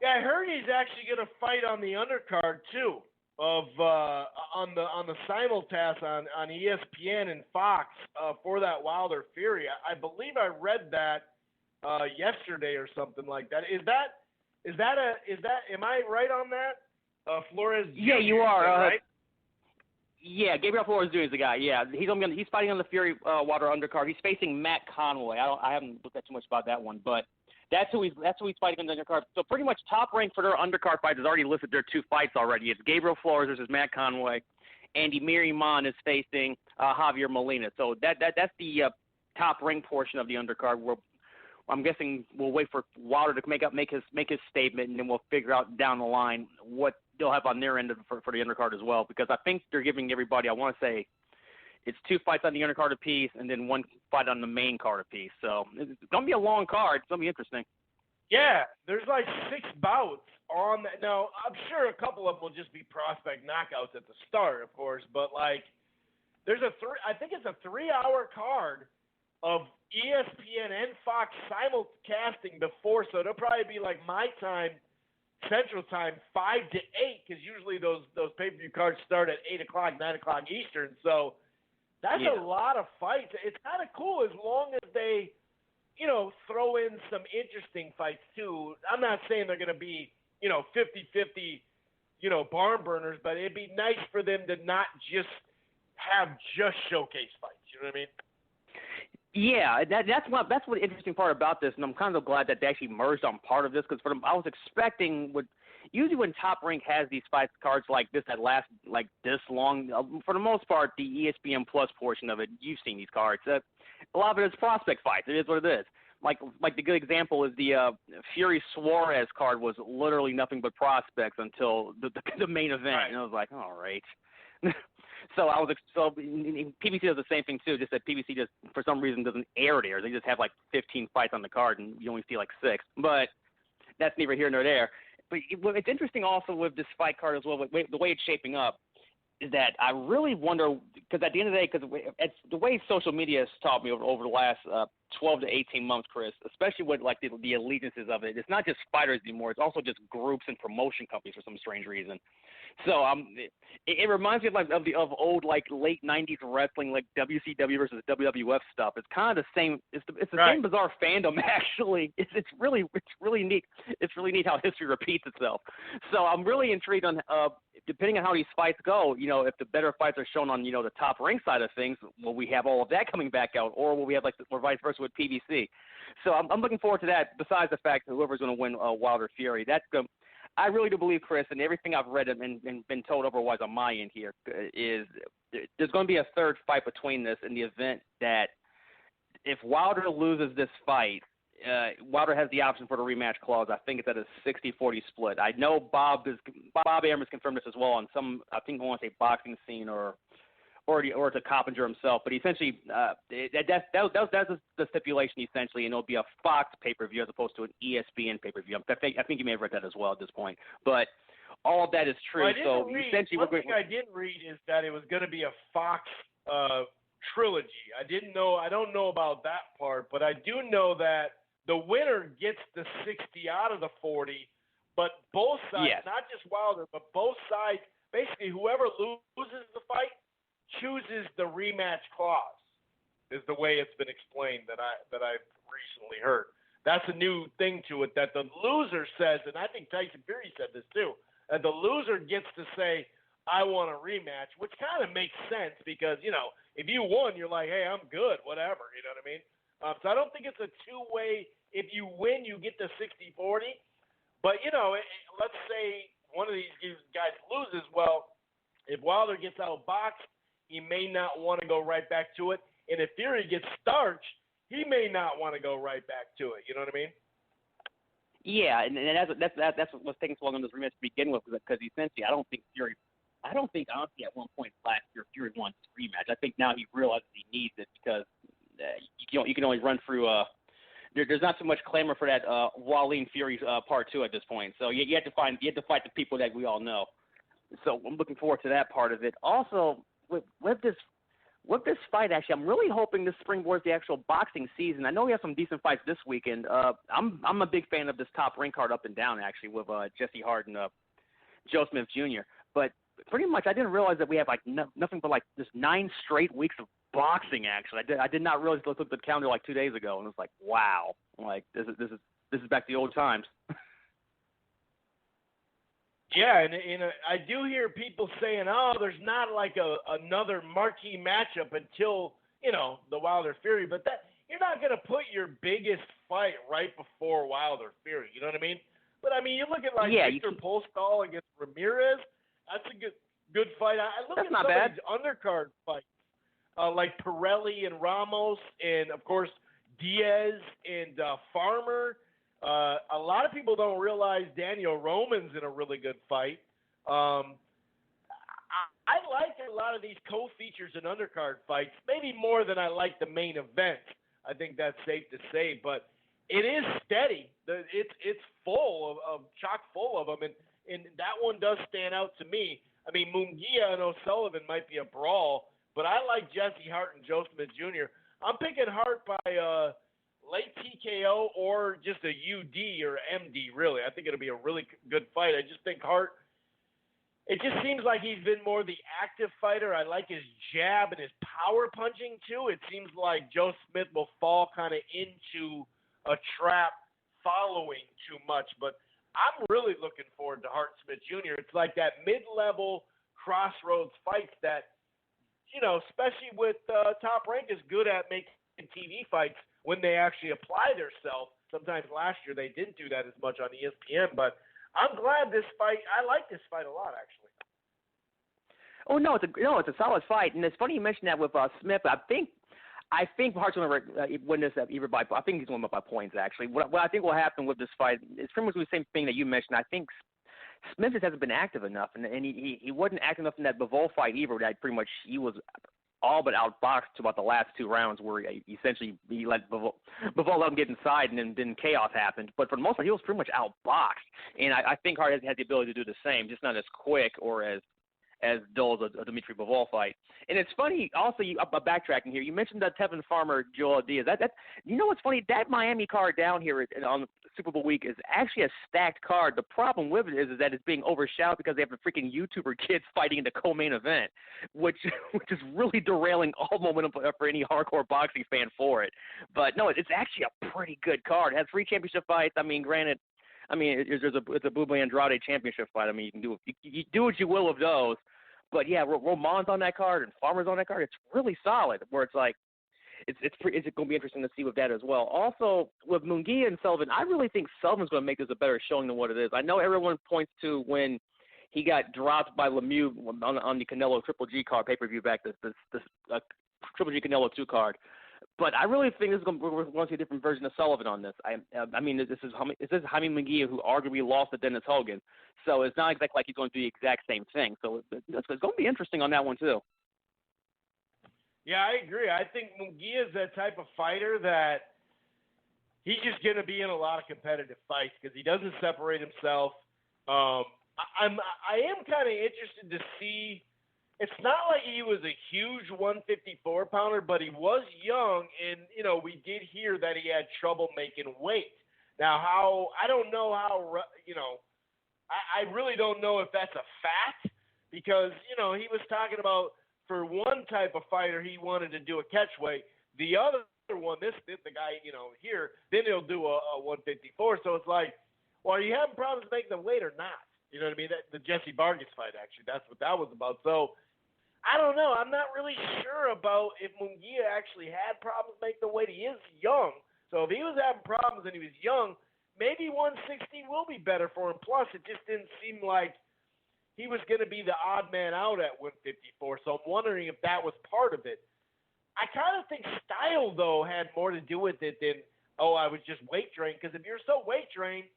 Yeah, I heard he's actually going to fight on the undercard too, of on the simulcast on ESPN and Fox for that Wilder Fury. I believe I read that yesterday or something like that. Am I right on that? Flores Jr. Yeah, you are. Right? Yeah, Gabriel Flores Jr. is the guy. Yeah, he's fighting on the Fury Wilder undercard. He's facing Matt Conway. I haven't looked at too much about that one, but that's who he's fighting on the undercard. So pretty much top rank for their undercard fights has already listed their 2 fights already. It's Gabriel Flores versus Matt Conway, and Demir Iman is facing Javier Molina. So that's the top rank portion of the undercard. Where I'm guessing we'll wait for Wilder to make his statement, and then we'll figure out down the line what they'll have on their end for the undercard as well. Because I think they're giving everybody, I want to say, it's 2 fights on the undercard apiece, and then 1 fight on the main card apiece. So it's going to be a long card. It's going to be interesting. Yeah, there's like 6 bouts on that. Now, I'm sure a couple of them will just be prospect knockouts at the start, of course. But like, I think it's a 3-hour card of ESPN and Fox simulcasting before, so it'll probably be like my time, Central Time, 5 to 8, because usually those pay-per-view cards start at 8 o'clock, 9 o'clock Eastern. So that's a lot of fights. It's kind of cool as long as they, throw in some interesting fights too. I'm not saying they're going to be, 50-50, barn burners, but it'd be nice for them to not just have showcase fights. You know what I mean? Yeah, that's the interesting part about this, and I'm kind of glad that they actually merged on part of this, because I was expecting usually when Top Rank has these fight cards like this that last like this long, for the most part, the ESPN Plus portion of it, you've seen these cards. A lot of it is prospect fights. It is what it is. Like the good example is the Fury Suarez card was literally nothing but prospects until the main event, right. And I was like, all right. So PBC does the same thing too. Just that PBC just for some reason doesn't air there. They just have like 15 fights on the card, and you only see like 6. But that's neither here nor there. But it's interesting also with this fight card as well. The way it's shaping up is that I really wonder, because at the end of the day, because it's the way social media has taught me over the last 12 to 18 months, Chris, especially with like the allegiances of it. It's not just fighters anymore. It's also just groups and promotion companies for some strange reason. So it reminds me of old like late '90s wrestling, like WCW versus WWF stuff. It's kind of the same. It's the same bizarre fandom actually. It's really neat. It's really neat how history repeats itself. So I'm really intrigued on depending on how these fights go. If the better fights are shown on the Top Rank side of things, will we have all of that coming back out, or will we have or vice versa with PBC? So I'm looking forward to that. Besides the fact that whoever's going to win Wilder Fury, I really do believe, Chris, and everything I've read and been told otherwise on my end here, is there's going to be a third fight between this in the event that if Wilder loses this fight, Wilder has the option for the rematch clause. I think it's at a 60-40 split. I know Bob Arum has confirmed this as well on some, I think I want to say boxing scene or to Coppinger himself, but essentially that's the stipulation essentially, and it'll be a Fox pay-per-view as opposed to an ESPN pay-per-view. I think you may have read that as well at this point, but all of that is true. Well, one thing I didn't read is that it was going to be a Fox trilogy. I don't know about that part, but I do know that the winner gets the 60 out of the 40, but both sides, not just Wilder, but both sides, basically whoever loses the fight chooses the rematch clause, is the way it's been explained that I've recently heard. That's a new thing to it, that the loser says, and I think Tyson Fury said this too, that the loser gets to say, I want a rematch, which kind of makes sense because, if you won, you're like, hey, I'm good, whatever, you know what I mean? So I don't think it's a two-way. If you win, you get the 60-40, But, let's say one of these guys loses. Well, if Wilder gets outboxed, he may not want to go right back to it. And if Fury gets starched, he may not want to go right back to it. You know what I mean? Yeah, and that's what's taking so long on this rematch to begin with, because essentially I don't think honestly at one point last year Fury won this rematch. I think now he realizes he needs it because you can only run through there's not so much clamor for that Wallin Fury part 2 at this point. So you have to fight the people that we all know. So I'm looking forward to that part of it. Also with this fight, actually, I'm really hoping this springboards the actual boxing season. I know we have some decent fights this weekend. I'm a big fan of this top ring card up and down, actually, with Jesse Hart and Joe Smith Jr. But pretty much, I didn't realize that we have nothing but just 9 straight weeks of boxing. Actually, I did not realize. I looked at the calendar 2 days ago, and it was like, wow, this is back to the old times. Yeah, and I do hear people saying, "Oh, there's not another marquee matchup until the Wilder Fury," but that you're not going to put your biggest fight right before Wilder Fury. You know what I mean? But I mean, you look at Victor Postol against Ramirez. That's a good fight. I look at some of these undercard fights, like Pirelli and Ramos, and of course Diaz and Farmer. A lot of people don't realize Daniel Roman's in a really good fight. I like a lot of these co-features and undercard fights, maybe more than I like the main event. I think that's safe to say, but it is steady. It's full of chock full of them, and that one does stand out to me. I mean, Munguia and O'Sullivan might be a brawl, but I like Jesse Hart and Joe Smith Jr. I'm picking Hart by late TKO or just a UD or MD, really. I think it'll be a really good fight. I just think Hart, it just seems like he's been more the active fighter. I like his jab and his power punching, too. It seems like Joe Smith will fall kind of into a trap following too much. But I'm really looking forward to HartSmith Jr. It's like that mid-level crossroads fights that, especially with Top Rank is good at making TV fights when they actually apply themselves. Sometimes last year they didn't do that as much on ESPN, but I'm glad this fight. I like this fight a lot, actually. Oh no, it's a solid fight, and it's funny you mentioned that with Smith. I think Hart's going to win this either by. I think he's going to win by points. Actually, what I think will happen with this fight is pretty much the same thing that you mentioned. I think Smith just hasn't been active enough, and he wasn't active enough in that Bivol fight either. That pretty much he was all but outboxed to about the last 2 rounds, where essentially he let Bivol let him get inside, and then chaos happened. But for the most part, he was pretty much outboxed, and I think Hart has the ability to do the same, just not as quick or as dull as a Dimitri Bivol fight. And it's funny, also, backtracking here, you mentioned that Tevin Farmer, Joel Diaz. That you know what's funny? That Miami card down here on Super Bowl week is actually a stacked card. The problem with it is that it's being overshadowed because they have the freaking YouTuber kids fighting in the co-main event, which is really derailing all momentum for any hardcore boxing fan for it. But no, it's actually a pretty good card. It has 3 championship fights. I mean, granted, it's a Bubba Andrade championship fight. I mean, you do what you will with those. But yeah, Roman's on that card and Farmer's on that card. It's really solid. Where it's like, it's going to be interesting to see with that as well. Also, with Munguia and Sullivan, I really think Sullivan's going to make this a better showing than what it is. I know everyone points to when he got dropped by Lemieux on the Canelo Triple G card pay-per-view back, this Triple G Canelo 2 card. But I really think we're going to see a different version of Sullivan on this. I mean, this is Jaime Munguia, who arguably lost to Dennis Hogan. So it's not exactly like he's going to do the exact same thing. So it's going to be interesting on that one, too. Yeah, I agree. I think Munguia is that type of fighter that he's just going to be in a lot of competitive fights because he doesn't separate himself. I am kind of interested to see. It's not like he was a huge 154-pounder, but he was young, and, we did hear that he had trouble making weight. Now, I don't know how, I really don't know if that's a fact because, he was talking about for one type of fighter he wanted to do a catch weight. The other one, the guy, here, then he'll do a 154. So it's like, well, are you having problems making the weight or not? You know what I mean? The Jesse Vargas fight, actually, that's what that was about. So, I don't know. I'm not really sure about if Munguia actually had problems making the weight. He is young. So if he was having problems and he was young, maybe 160 will be better for him. Plus, it just didn't seem like he was going to be the odd man out at 154. So I'm wondering if that was part of it. I kind of think style, though, had more to do with it than, I was just weight trained. Because if you're so weight trained,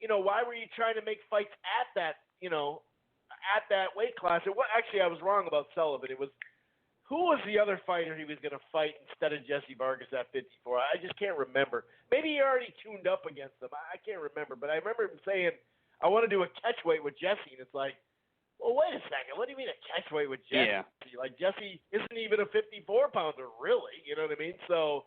why were you trying to make fights at that, at that weight class? Actually, I was wrong about Sullivan. It was, who was the other fighter he was going to fight instead of Jesse Vargas at 54? I just can't remember. Maybe he already tuned up against him. I can't remember. But I remember him saying, I want to do a catchweight with Jesse. And it's like, well, wait a second. What do you mean a catchweight with Jesse? Yeah. Like, Jesse isn't even a 54-pounder, really. You know what I mean? So,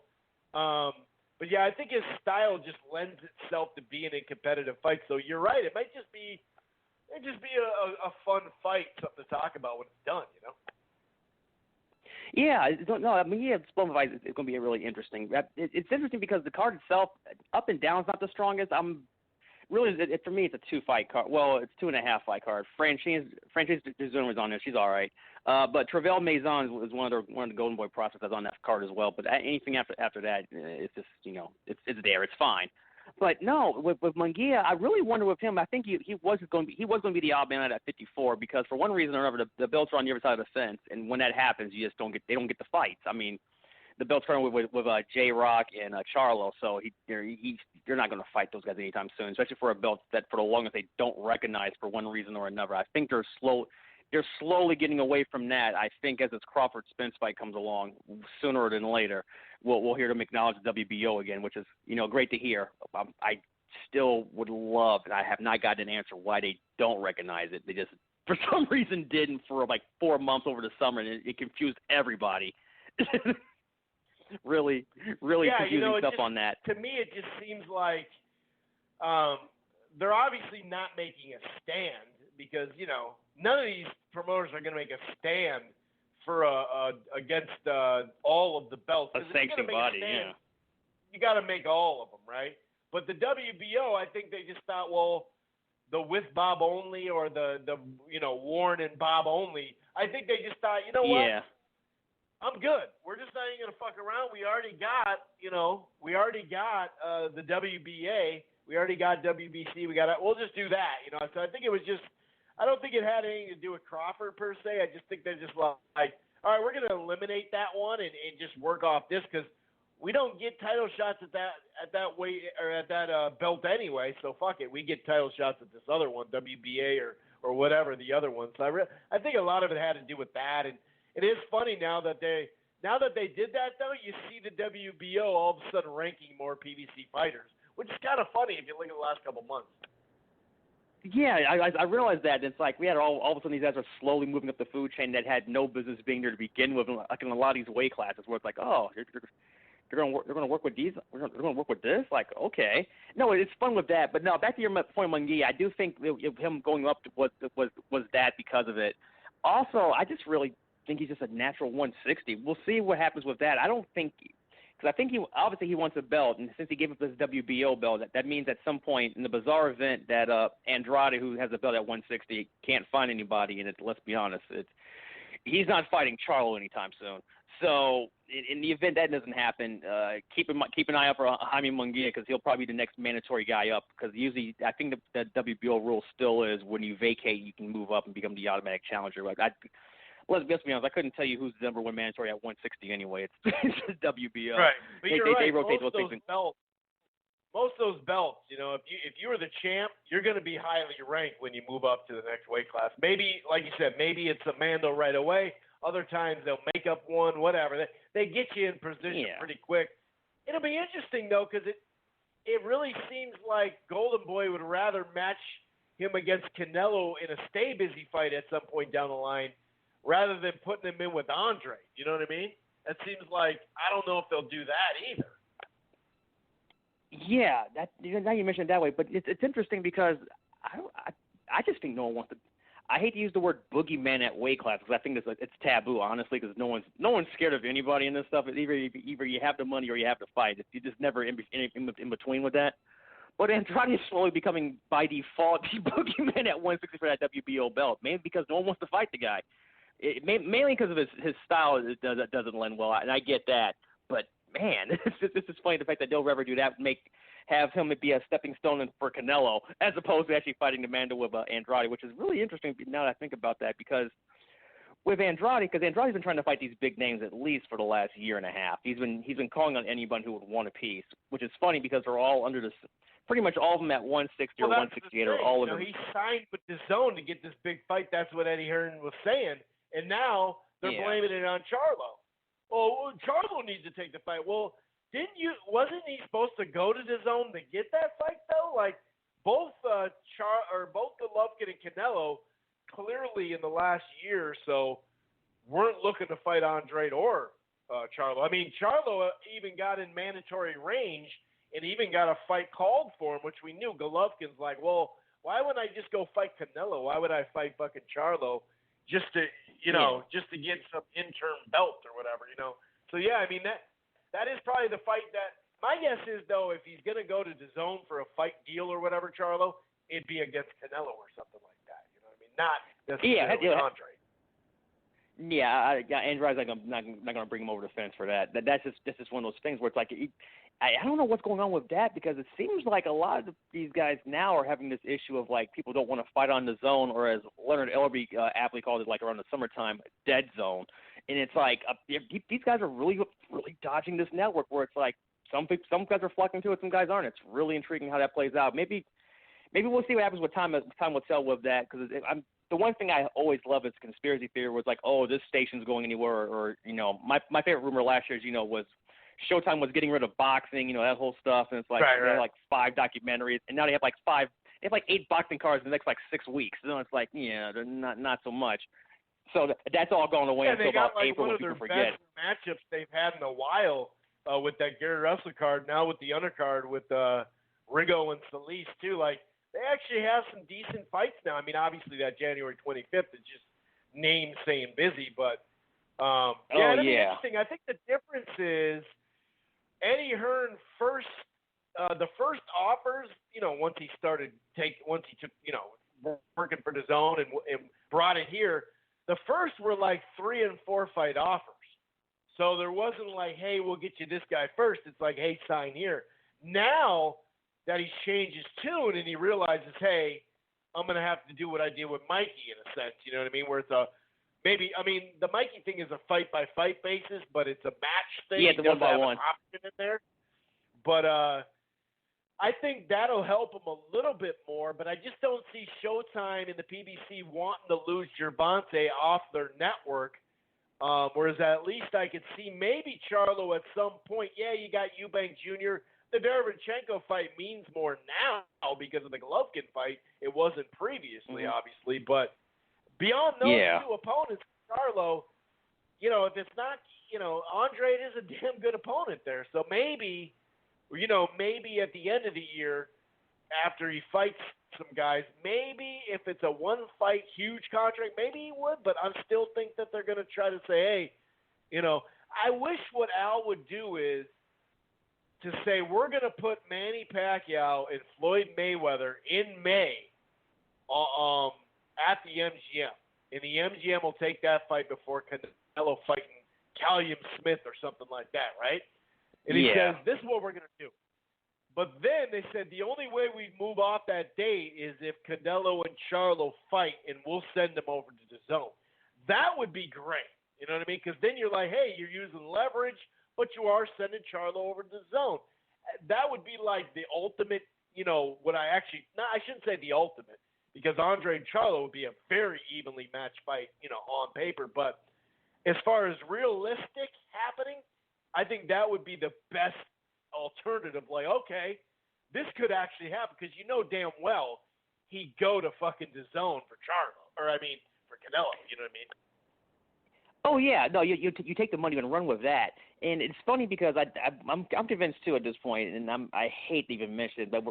but yeah, I think his style just lends itself to being in competitive fights. So you're right. It might just be a fun fight, something to talk about when it's done, Yeah, no, I mean, it's going to be really interesting. It's interesting because the card itself, up and down, is not the strongest. For me, it's a 2-fight card. Well, it's 2.5-fight card. Frances DeZuna was on there. She's all right. But Travell Maison is one of the Golden Boy prospects that's on that card as well. But anything after that, it's just, it's there. It's fine. But no, with Munguia, I really wonder with him. I think he was going to be the odd man out at 54 because for one reason or another, the belts are on the other side of the fence, and when that happens, they don't get the fights. I mean, the belt's currently with J Rock and Charlo, so you're not going to fight those guys anytime soon, especially for a belt that for the longest they don't recognize for one reason or another. I think they're slowly getting away from that. I think as this Crawford-Spence fight comes along, sooner than later, we'll hear them acknowledge the WBO again, which is great to hear. I still would love, and I have not gotten an answer why they don't recognize it. They just for some reason didn't for like 4 months over the summer, and it confused everybody. really confusing stuff on that. To me, it just seems like they're obviously not making a stand because none of these promoters are going to make a stand for against all of the belts. A sanctioned body, stand, you got to make all of them, right? But the WBO, I think they just thought, well, the with Bob only or the Warren and Bob only. I think they just thought, what? Yeah. I'm good. We're just not even gonna fuck around. We already got the WBA. We already got WBC. We'll just do that. So I think it was just. I don't think it had anything to do with Crawford per se. I just think they're just like, all right, we're gonna eliminate that one and just work off this because we don't get title shots at that weight or at that belt anyway. So fuck it. We get title shots at this other one, WBA or whatever the other one. So I think a lot of it had to do with that and. It is funny now that they did that, though, you see the WBO all of a sudden ranking more PBC fighters, which is kind of funny if you look at the last couple months. Yeah, I realized that. It's like we had all of a sudden these guys are slowly moving up the food chain that had no business being there to begin with, like in a lot of these weight classes where it's like, oh, they're going to work with these, they're going to work with this? Like, okay. No, it's fun with that. But no, back to your point, Munguia, I do think him going up was that because of it. Also, I just really think he's just a natural 160. We'll see what happens with that. I don't think because I think he wants a belt, and since he gave up his WBO belt, that means at some point in the bizarre event that Andrade, who has a belt at 160, can't find anybody, and let's be honest, he's not fighting Charlo anytime soon. So in the event that doesn't happen, keep an eye out for Jaime Munguia because he'll probably be the next mandatory guy up. Because usually, I think the WBO rule still is when you vacate, you can move up and become the automatic challenger. Like let's be honest, I couldn't tell you who's the number one mandatory at 160 anyway. It's just WBO. Right, but you're right. They rotate most of those belts, if you were the champ, you're going to be highly ranked when you move up to the next weight class. Maybe, like you said, maybe it's a Mando right away. Other times they'll make up one, whatever. They get you in position pretty quick. It'll be interesting, though, because it really seems like Golden Boy would rather match him against Canelo in a stay-busy fight at some point down the line rather than putting him in with Andre. You know what I mean? It seems like I don't know if they'll do that either. Yeah, now you mention it that way, but it's interesting because I just think no one wants to. I hate to use the word boogeyman at weight class because I think it's taboo, honestly, because no one's scared of anybody in this stuff. Either you have the money or you have to fight. You just never in between with that. But Andrade is slowly becoming by default the boogeyman at 160 for that WBO belt, mainly because no one wants to fight the guy. Mainly because of his style that doesn't lend well, and I get that. But man, it's just funny the fact that they'll ever do that, have him be a stepping stone for Canelo, as opposed to actually fighting the man with Andrade, which is really interesting now that I think about that, because with Andrade's been trying to fight these big names at least for the last year and a half. He's been calling on anyone who would want a piece, which is funny because they're all under this. Pretty much all of them at 160 or 168 are all of them. He signed with the Zone to get this big fight. That's what Eddie Hearn was saying, and now they're blaming it on Charlo. Oh, Charlo needs to take the fight. Well, wasn't he supposed to go to the Zone to get that fight though? Like both Golovkin and Canelo clearly in the last year or so weren't looking to fight Andrade or Charlo. I mean, Charlo even got in mandatory range and even got a fight called for him, which we knew. Golovkin's like, well, why would I just go fight Canelo? Why would I fight fucking Charlo just to get some interim belt or whatever, So yeah, I mean that is probably the fight that my guess is though, if he's gonna go to the Zone for a fight deal or whatever, Charlo, it'd be against Canelo or something like that. You know what I mean? Not necessarily Andre. Yeah, Andrade's not gonna bring him over the fence for that. That's just one of those things where it's like I don't know what's going on with that, because it seems like a lot of these guys now are having this issue of like people don't want to fight on the Zone, or as Leonard Ellerby aptly called it, like around the summertime, dead zone. And it's like these guys are really dodging this network where it's like some guys are flocking to it, some guys aren't. It's really intriguing how that plays out. Maybe we'll see what happens with time will tell with that, because the one thing I always love is conspiracy theory was like, oh, this station's going anywhere, or my favorite rumor last year, was Showtime was getting rid of boxing, that whole stuff, and it's like they had like 5 documentaries, and now they have like 8 boxing cards in the next like 6 weeks. So it's like, they're not so much. So that's all going away until about April when people forget. They got one of their best matchups they've had in a while with that Gary Russell card. Now with the undercard with Rigo and Solis too. Like they actually have some decent fights now. I mean, obviously that January 25th is just name saying busy, but it'll be interesting. I think the difference is Eddie Hearn the first offers, once he took, working for the Zone and brought it here, the first were like 3 and 4 fight offers. So there wasn't like, hey, we'll get you this guy first. It's like, hey, sign here. Now that he's changed his tune and he realizes, hey, I'm going to have to do what I did with Mikey in a sense, you know what I mean? Where it's the Mikey thing is a fight-by-fight basis, but it's a match thing. Yeah, the one-by-one. Option in there. But I think that'll help him a little bit more, but I just don't see Showtime and the PBC wanting to lose Gervonta off their network, whereas at least I could see maybe Charlo at some point. Yeah, you got Eubank Jr. The Derevchenko fight means more now because of the Golovkin fight. It wasn't previously, obviously, but beyond those 2 opponents, Charlo, if it's not, Andrade is a damn good opponent there. So maybe at the end of the year, after he fights some guys, maybe if it's a 1-fight huge contract, maybe he would, but I still think that they're going to try to say, hey, I wish what Al would do is to say, we're going to put Manny Pacquiao and Floyd Mayweather in May at the MGM. And the MGM will take that fight before Canelo fighting Callum Smith or something like that, right? And he says, this is what we're going to do. But then they said the only way we move off that date is if Canelo and Charlo fight, and we'll send them over to the Zone. That would be great. You know what I mean? Because then you're like, hey, you're using leverage, but you are sending Charlo over to the Zone. That would be like the ultimate, I shouldn't say the ultimate, because Andre and Charlo would be a very evenly matched fight, on paper. But as far as realistic happening, I think that would be the best alternative. Like, okay, this could actually happen, because damn well he'd go to fucking the Zone for Charlo, for Canelo. You know what I mean? Oh yeah, no, you take the money and run with that, and it's funny because I'm convinced too at this point, and I hate to even mention it, but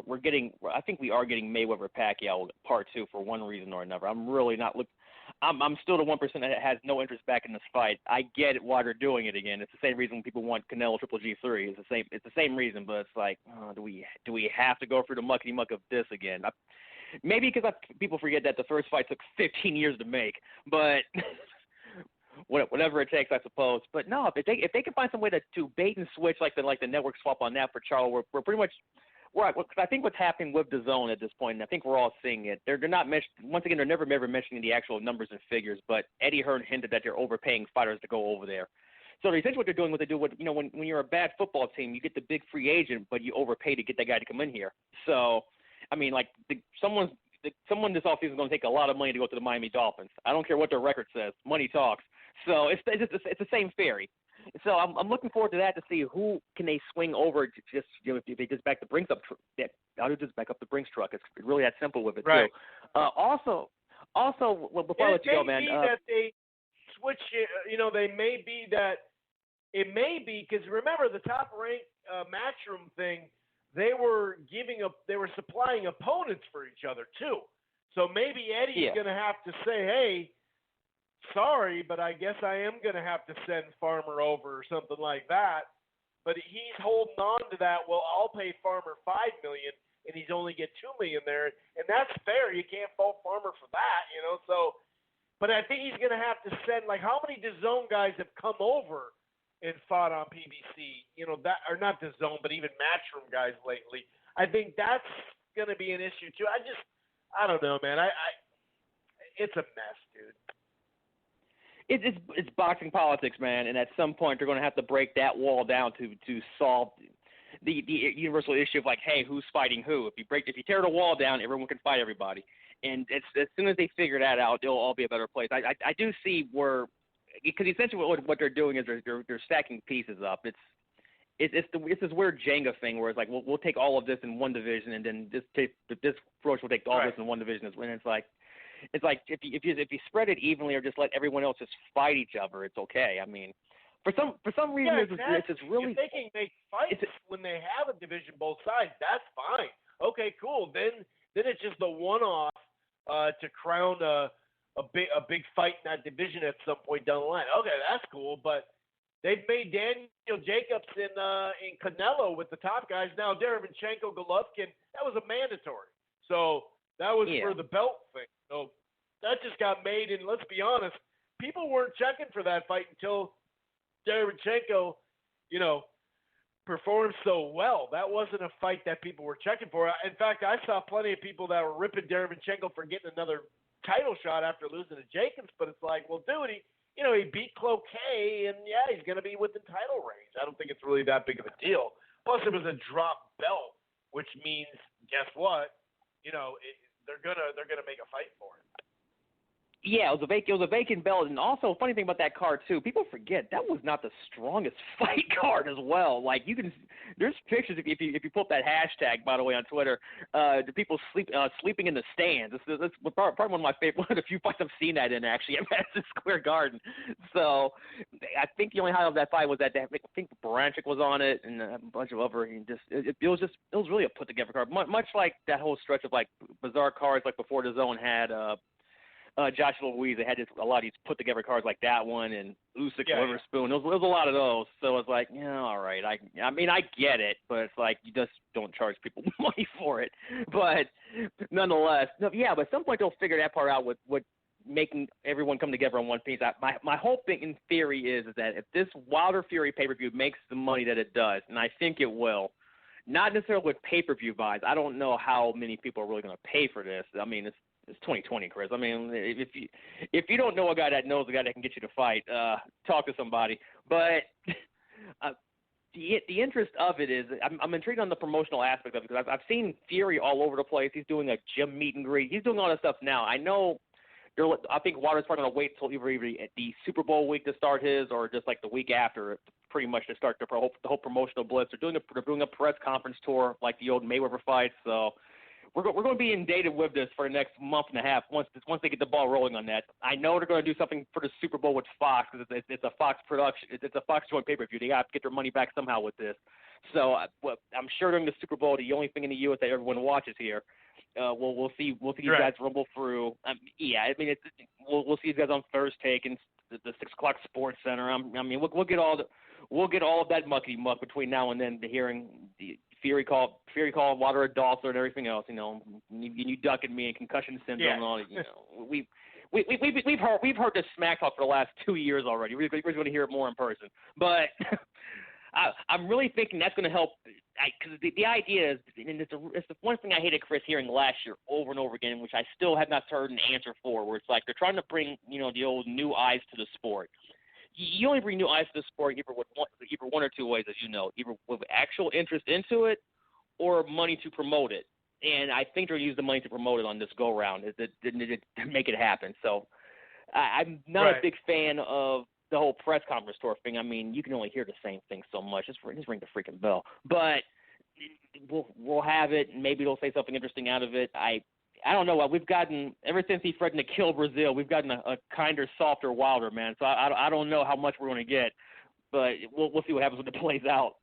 I think we are getting Mayweather Pacquiao Part 2 for one reason or another. I'm really not I'm still the 1% that has no interest back in this fight. I get it why they're doing it again. It's the same reason people want Canelo Triple G3. It's the same reason, but it's like, do we have to go through the muckety muck of this again? Maybe because people forget that the first fight took 15 years to make, but whatever it takes, I suppose. But no, if they can find some way to bait and switch like the network swap on that for Charlo, we're pretty much. Cause I think what's happening with the zone at this point, and I think we're all seeing it. They're not once again, they're never mentioning the actual numbers and figures. But Eddie Hearn hinted that they're overpaying fighters to go over there. So essentially, what they're doing, what they do, when you're a bad football team, you get the big free agent, but you overpay to get that guy to come in here. So, I mean, like someone this offseason is going to take a lot of money to go to the Miami Dolphins. I don't care what their record says. Money talks. So it's the same theory. So I'm looking forward to that to see who can they swing over to just if they just back the Brinks up. I'll just back up the Brinks truck. It's really that simple with it right. too. Also, before I let you go, man. It may be that they switch. They may be that it may be because remember the top ranked matchroom thing. They were supplying opponents for each other too. So maybe Eddie's going to have to say, hey. Sorry, but I guess I am going to have to send Farmer over or something like that. But he's holding on to that. Well, I'll pay Farmer $5 million, and he's only get $2 million there, and that's fair. You can't fault Farmer for that, So, but I think he's going to have to send how many DAZN guys have come over and fought on PBC? That or not DAZN, but even Matchroom guys lately. I think that's going to be an issue too. I don't know, man. It's a mess, dude. It's boxing politics, man, and at some point they're going to have to break that wall down to solve the universal issue of hey, who's fighting who? If you tear the wall down, everyone can fight everybody, and as soon as they figure that out, it'll all be a better place. I do see where because essentially what they're doing is they're stacking pieces up. It's this weird Jenga thing where it's we'll take all of this in one division and then this approach will take all this in one division, and it's like if you spread it evenly or just let everyone else just fight each other, it's okay. I mean, for some reason, it's just really. If they can make fights when they have a division both sides, that's fine. Okay, cool. Then it's just a one-off to crown a big fight in that division at some point down the line. Okay, that's cool. But they've made Daniel Jacobs in Canelo with the top guys. Now Derevyanchenko, Golovkin, that was a mandatory. So that was for the belt thing. So that just got made, and let's be honest, people weren't checking for that fight until Derevyanchenko, performed so well. That wasn't a fight that people were checking for. In fact, I saw plenty of people that were ripping Derevyanchenko for getting another title shot after losing to Jacobs, but it's well, dude, he beat Cloquet, and he's going to be within title range. I don't think it's really that big of a deal. Plus, it was a drop belt, which means, guess what? They're gonna make a fight for it. Yeah, it was a vacant belt, and also funny thing about that card too, people forget that was not the strongest fight card as well. There's pictures if you pull up that hashtag, by the way, on Twitter, the people sleeping in the stands. That's probably one of the few fights I've seen that in actually at Madison Square Garden. So I think the only highlight of that fight was that I think Baranchik was on it and a bunch of other. It was really a put together card, much like that whole stretch of bizarre cards before the zone had. Joshua Louise, they had a lot of these put-together cards like that one and Usyk, Witherspoon. There was a lot of those. So it's all right. I mean, I get it, but it's you just don't charge people money for it. But nonetheless, but at some point they'll figure that part out with making everyone come together on one piece. My whole thing in theory is that if this Wilder Fury pay-per-view makes the money that it does, and I think it will, not necessarily with pay-per-view buys. I don't know how many people are really going to pay for this. I mean, it's 2020, Chris. I mean, if you don't know a guy that knows a guy that can get you to fight, talk to somebody. But the interest of it is I'm intrigued on the promotional aspect of it because I've seen Fury all over the place. He's doing a gym meet and greet. He's doing all this stuff now. I know. I think Wilder's probably going to wait until either at the Super Bowl week to start his or just the week after, pretty much to start the whole promotional blitz. They're doing a press conference tour like the old Mayweather fights. So. We're going to be inundated with this for the next month and a half once they get the ball rolling on that. I know they're going to do something for the Super Bowl with Fox because it's a Fox production. It's a Fox joint pay-per-view. They got to get their money back somehow with this. So I'm sure during the Super Bowl, the only thing in the U.S. that everyone watches here, we'll see these guys rumble through. I mean, we'll see these guys on First Take and the 6 o'clock Sports Center. I mean, we'll get all of that muckety muck between now and then. Hearing the Fury call Wilder a Dalter and everything else. You ducking me and concussion syndrome and all. we've heard this smack talk for the last 2 years already. We're just going to hear it more in person. But I'm really thinking that's going to help. Because the idea is, and it's the one thing I hated Chris hearing last year over and over again, which I still have not heard an answer for, where it's like they're trying to bring, the old new eyes to the sport. You only bring new eyes to the sport either one or two ways, as you know, either with actual interest into it or money to promote it. And I think they'll use the money to promote it on this go-round to make it happen. So I'm not a big fan of the whole press conference tour thing. I mean, you can only hear the same thing so much. Just ring the freaking bell. But we'll have it, and maybe they'll say something interesting out of it. I don't know. We've gotten, ever since he threatened to kill Brazil, we've gotten a kinder, softer Wilder, man. So I don't know how much we're going to get, but we'll see what happens when it plays out.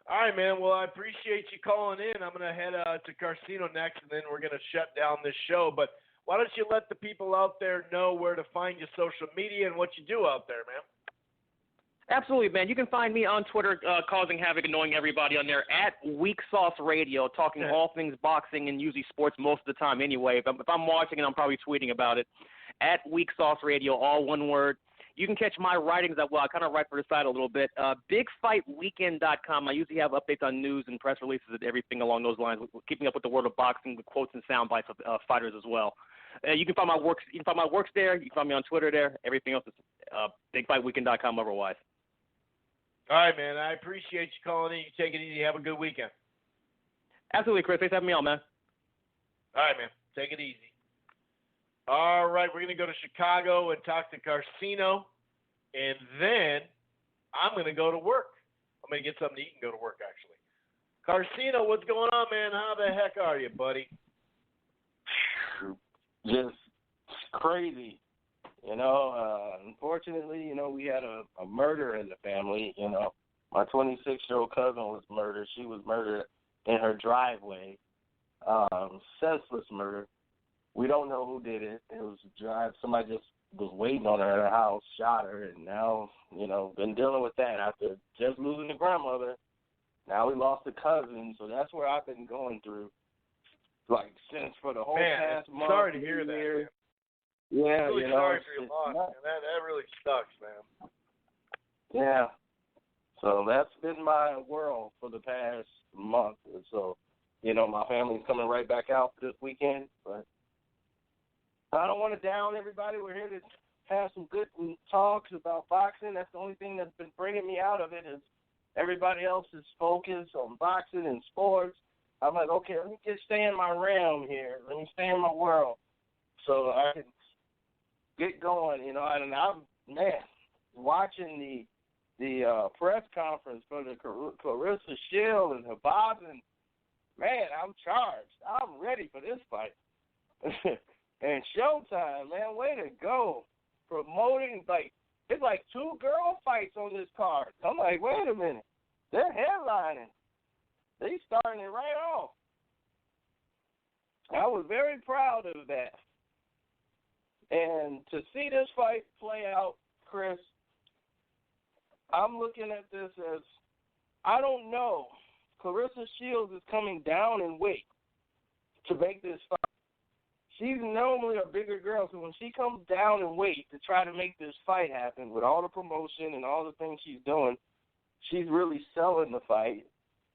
All right, man. Well, I appreciate you calling in. I'm going to head to Carcino next, and then we're going to shut down this show. But why don't you let the people out there know where to find your social media and what you do out there, man? Absolutely, man. You can find me on Twitter, causing havoc, annoying everybody on there, at Weak Sauce Radio, talking all things boxing and usually sports most of the time anyway. If I'm watching it, I'm probably tweeting about it. At Weak Sauce Radio, all one word. You can catch my writings as well. I kind of write for the site a little bit. BigFightWeekend.com. I usually have updates on news and press releases and everything along those lines, keeping up with the world of boxing with quotes and sound bites of fighters as well. You can find my works. You can find my works there. You can find me on Twitter there. Everything else is BigFightWeekend.com otherwise. All right, man. I appreciate you calling in. You take it easy. Have a good weekend. Absolutely, Chris. Thanks for having me on, man. All right, man. Take it easy. All right, we're going to go to Chicago and talk to Carcino, and then I'm going to go to work. I'm going to get something to eat and go to work, actually. Carcino, what's going on, man? How the heck are you, buddy? Just crazy. Unfortunately, we had a murder in the family. My 26-year-old cousin was murdered. She was murdered in her driveway. Senseless murder. We don't know who did it. It was somebody just was waiting on her at her house, shot her, and now, been dealing with that after just losing the grandmother. Now we lost a cousin, so that's where I've been going through, since for the whole past month. Sorry to hear that, man. Yeah, really sorry for your loss, man. That really sucks, man. Yeah. So that's been my world for the past month. And so, my family's coming right back out this weekend, but I don't want to down everybody. We're here to have some good talks about boxing. That's the only thing that's been bringing me out of it is everybody else is focused on boxing and sports. I'm like, okay, let me just stay in my realm here. Let me stay in my world so I can get going, and I'm, watching the press conference for the Clarissa Shield and Habaz, and, man, I'm charged. I'm ready for this fight. And Showtime, man, way to go. Promoting, it's like 2 girl fights on this card. I'm like, wait a minute. They're headlining. They starting it right off. I was very proud of that. And to see this fight play out, Chris, I'm looking at this as, I don't know. Clarissa Shields is coming down in weight to make this fight. She's normally a bigger girl, so when she comes down in weight to try to make this fight happen with all the promotion and all the things she's doing, she's really selling the fight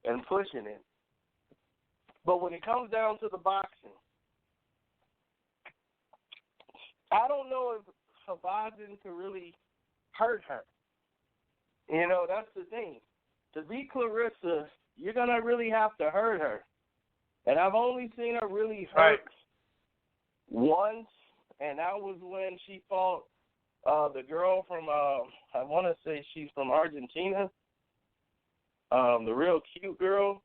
and pushing it. But when it comes down to the boxing, I don't know if Habazin can really hurt her. That's the thing. To beat Clarissa, you're going to really have to hurt her. And I've only seen her really hurt once, and that was when she fought the girl from, I want to say she's from Argentina, the real cute girl.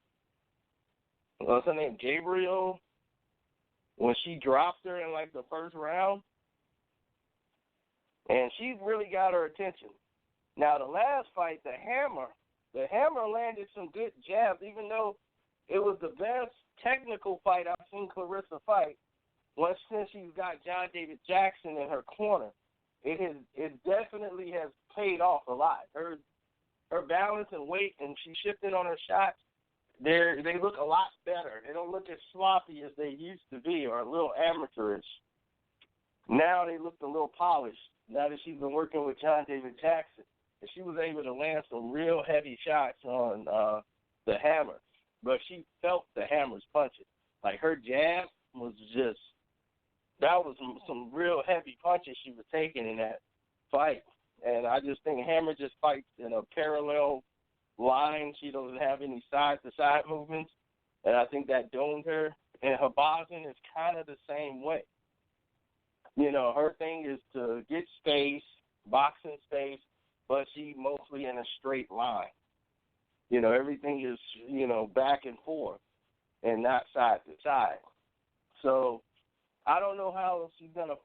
What's her name? Gabriel. When she dropped her in, the first round. And she really got her attention. Now, the last fight, the Hammer landed some good jabs, even though it was the best technical fight I've seen Clarissa fight. Since she's got John David Jackson in her corner, it definitely has paid off a lot. Her balance and weight, and she shifted on her shots. They look a lot better. They don't look as sloppy as they used to be, or a little amateurish. now they looked a little polished now that she's been working with John David Jackson. And she was able to land some real heavy shots on the hammer. But she felt the hammer's punches. Like her jab was just, that was some real heavy punches she was taking in that fight. And I just think Hammer just fights in a parallel line. She doesn't have any side-to-side movements. And I think that domed her. And her boxing is kind of the same way. You know, her thing is to get space, boxing space, but she mostly in a straight line. You know, everything is, you know, back and forth and not side to side. So I don't know how she's going to,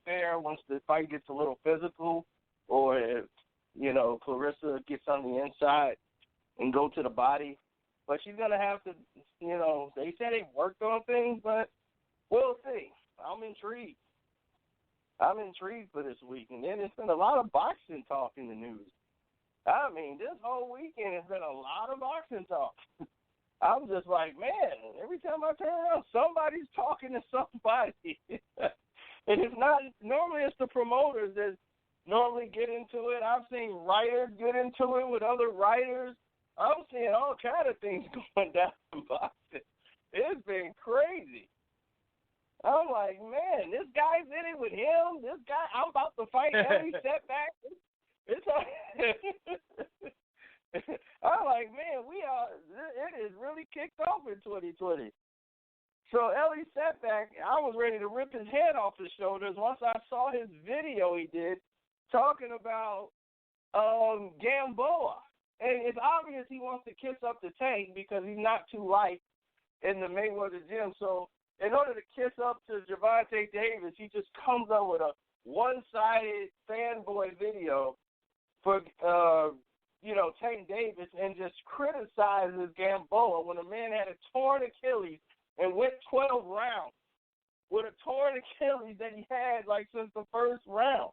fare once the fight gets a little physical, or if, you know, Clarissa gets on the inside and go to the body. But she's going to have to, you know, they said they worked on things, but we'll see. I'm intrigued. I'm intrigued for this week. And then there's been a lot of boxing talk in the news. I mean, this whole weekend has been a lot of boxing talk. I'm just like, man, every time I turn around, somebody's talking to somebody. And it's not, normally it's the promoters that normally get into it. I've seen writers get into it with other writers. I'm seeing all kind of things going down in boxing. It's been crazy. I'm like, man, this guy's in it with him. This guy, I'm about to fight every setback. I'm like, man, it is really kicked off in 2020. So Ellie Setback, I was ready to rip his head off his shoulders once I saw his video he did talking about Gamboa. And it's obvious he wants to kiss up the Tank because he's not too light in the Mayweather gym. So in order to kiss up to Gervonta Davis, he just comes up with a one-sided fanboy video for, Tank Davis and just criticizes Gamboa when a man had a torn Achilles and went 12 rounds with a torn Achilles that he had, like, since the first round.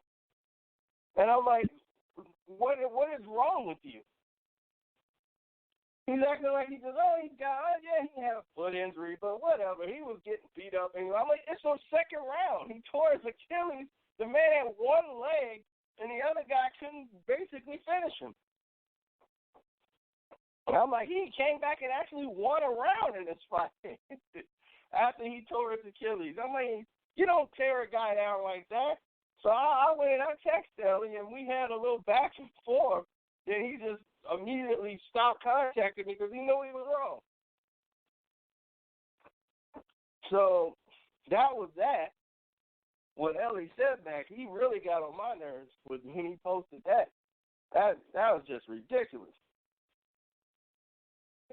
And I'm like, what is wrong with you? He's acting like he had a foot injury, but whatever. He was getting beat up. And I'm like, it's the second round. He tore his Achilles. The man had one leg, and the other guy couldn't basically finish him. I'm like, he came back and actually won a round in this fight after he tore his Achilles. I'm like, you don't tear a guy down like that. So I went and I texted Ellie, and we had a little back and forth. Then he just immediately stopped contacting me because he knew he was wrong. So that was that. When Ellie Setback, he really got on my nerves when he posted that. That was just ridiculous.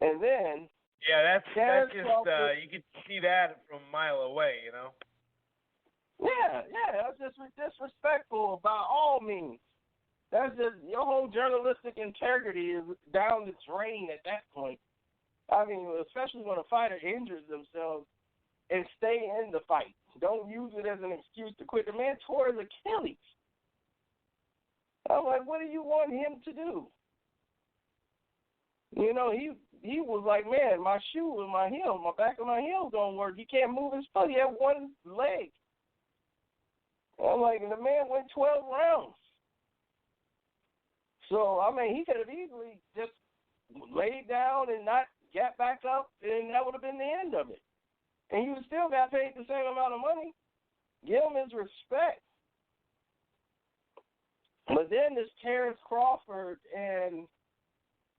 And then that's just you could see that from a mile away, you know. Yeah, that's just disrespectful by all means. That's just, your whole journalistic integrity is down the drain at that point. I mean, especially when a fighter injures themselves and stay in the fight. Don't use it as an excuse to quit. The man tore his Achilles. I'm like, what do you want him to do? You know, he was like, man, my shoe and my heel, my back of my heel don't work. He can't move his foot. He had one leg. I'm like, and the man went 12 rounds. So, I mean, he could have easily just laid down and not got back up, and that would have been the end of it. And he would still got paid the same amount of money. Give him his respect. But then this Terrence Crawford and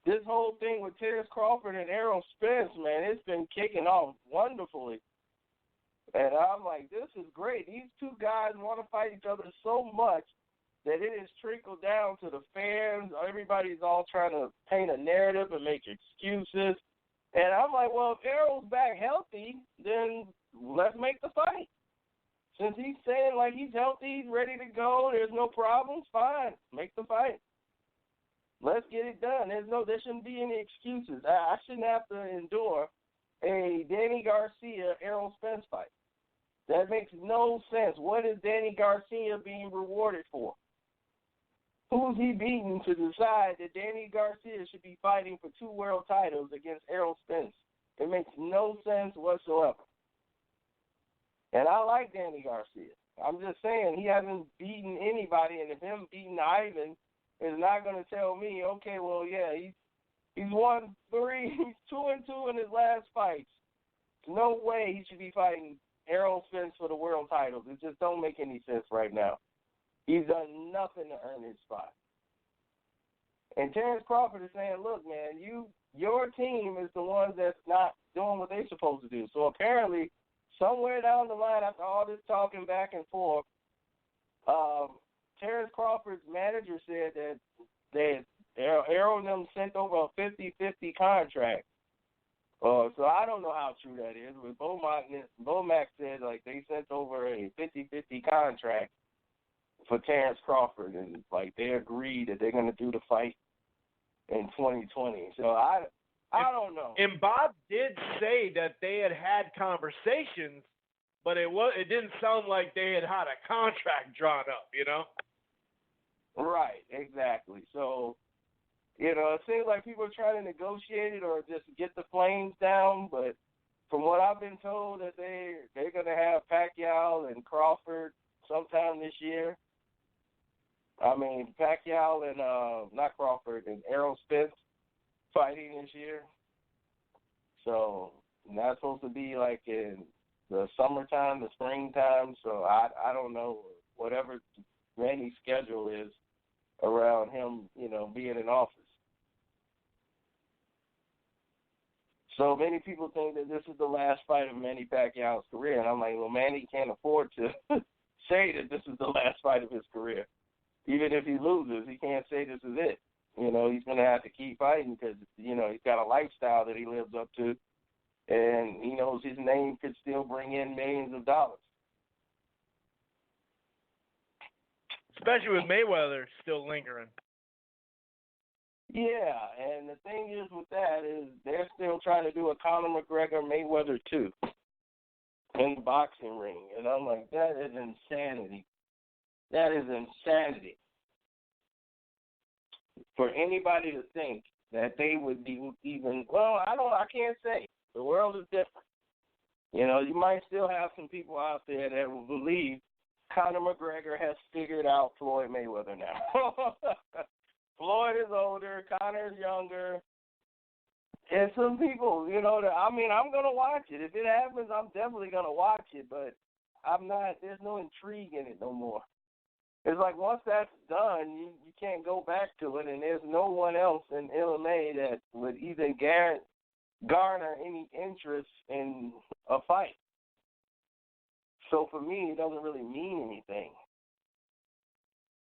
this whole thing with Terrence Crawford and Errol Spence, man, it's been kicking off wonderfully. And I'm like, this is great. These two guys want to fight each other so much that it has trickled down to the fans. Everybody's all trying to paint a narrative and make excuses. And I'm like, well, if Errol's back healthy, then let's make the fight. Since he's saying, like, he's healthy, he's ready to go, there's no problems, fine, make the fight. Let's get it done. There shouldn't be any excuses. I shouldn't have to endure a Danny Garcia Errol Spence fight. That makes no sense. What is Danny Garcia being rewarded for? Who's he beating to decide that Danny Garcia should be fighting for 2 world titles against Errol Spence? It makes no sense whatsoever. And I like Danny Garcia. I'm just saying he hasn't beaten anybody, and if him beating Ivan is not going to tell me, okay, well, yeah, he's won 3, he's 2-2 in his last fights. There's no way he should be fighting Errol Spence for the world titles. It just don't make any sense right now. He's done nothing to earn his spot. And Terrence Crawford is saying, look, man, your team is the ones that's not doing what they're supposed to do. So apparently, somewhere down the line, after all this talking back and forth, Terrence Crawford's manager said that Errol and them sent over a 50-50 contract. So I don't know how true that is. But Bomac said like they sent over a 50-50 contract for Terrence Crawford, and like they agreed that they're going to do the fight in 2020. So I don't know. And Bob did say that they had conversations, but it didn't sound like they had a contract drawn up, you know? Right, exactly. So, you know, it seems like people are trying to negotiate it or just get the flames down, but from what I've been told that they're going to have Pacquiao and Crawford sometime this year. I mean, Pacquiao and, not Crawford, and Errol Spence fighting this year. So that's supposed to be like in the summertime, the springtime. So I don't know, whatever Manny's schedule is around him, you know, being in office. So many people think that this is the last fight of Manny Pacquiao's career. And I'm like, well, Manny can't afford to say that this is the last fight of his career. Even if he loses, he can't say this is it. You know, he's going to have to keep fighting because, you know, he's got a lifestyle that he lives up to, and he knows his name could still bring in millions of dollars. Especially with Mayweather still lingering. Yeah, and the thing is with that is they're still trying to do a Conor McGregor Mayweather 2 in the boxing ring. And I'm like, that is insanity. That is insanity. For anybody to think that they would be even, well, I can't say. The world is different. You know, you might still have some people out there that will believe Conor McGregor has figured out Floyd Mayweather now. Floyd is older, Conor is younger. And some people, you know, I'm going to watch it. If it happens, I'm definitely going to watch it, but there's no intrigue in it no more. It's like once that's done, you can't go back to it, and there's no one else in MMA that would even garner any interest in a fight. So for me, it doesn't really mean anything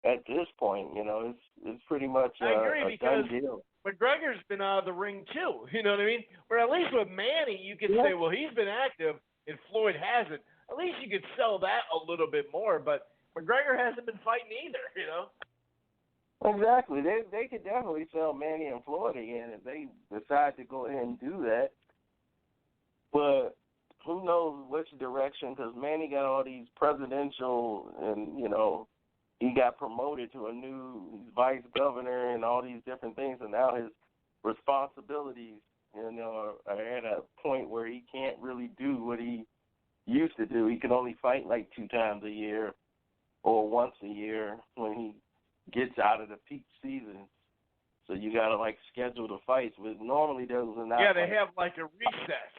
at this point. You know, it's pretty much I agree, a done deal. McGregor's been out of the ring too. You know what I mean? Where at least with Manny, you could say, well, he's been active and Floyd hasn't. At least you could sell that a little bit more, but McGregor hasn't been fighting either, you know? Exactly. They could definitely sell Manny and Floyd again if they decide to go ahead and do that. But who knows which direction, because Manny got all these presidential and, you know, he got promoted to a new vice governor and all these different things, and now his responsibilities, you know, are at a point where he can't really do what he used to do. He can only fight like 2 times a year or once a year when he gets out of the peak season. So you got to, like, schedule the fights. But normally those are not. Yeah, they have, like, a recess.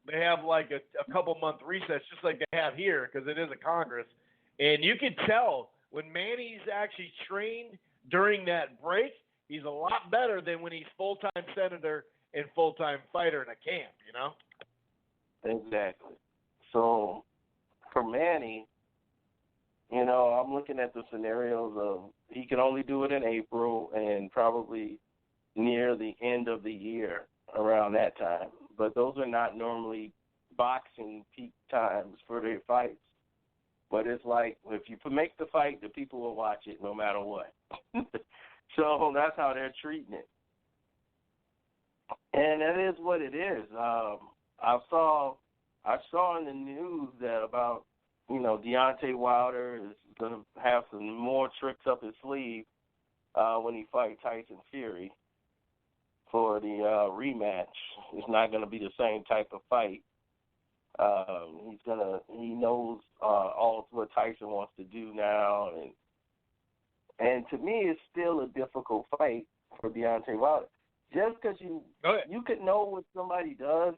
They have, like, a couple-month recess, just like they have here, because it is a Congress. And you can tell when Manny's actually trained during that break, he's a lot better than when he's full-time senator and full-time fighter in a camp, you know? Exactly. So for Manny, you know, I'm looking at the scenarios of he can only do it in April and probably near the end of the year around that time. But those are not normally boxing peak times for their fights. But it's like if you make the fight, the people will watch it no matter what. So that's how they're treating it. And that is what it is. I saw in the news that about, you know, Deontay Wilder is going to have some more tricks up his sleeve when he fights Tyson Fury for the rematch. It's not going to be the same type of fight. He knows all of what Tyson wants to do now, and to me, it's still a difficult fight for Deontay Wilder. Just because you could know what somebody does,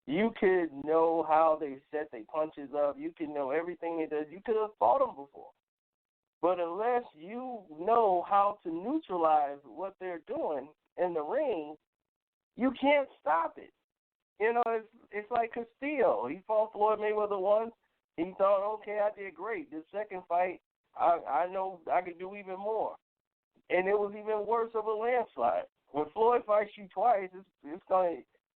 you could know how they set their punches up, you could know everything they do. You could have fought them before, but unless you know how to neutralize what they're doing in the ring, you can't stop it. You know, it's like Castillo. He fought Floyd Mayweather once. He thought, okay, I did great. This second fight, I know I could do even more. And it was even worse of a landslide. When Floyd fights you twice,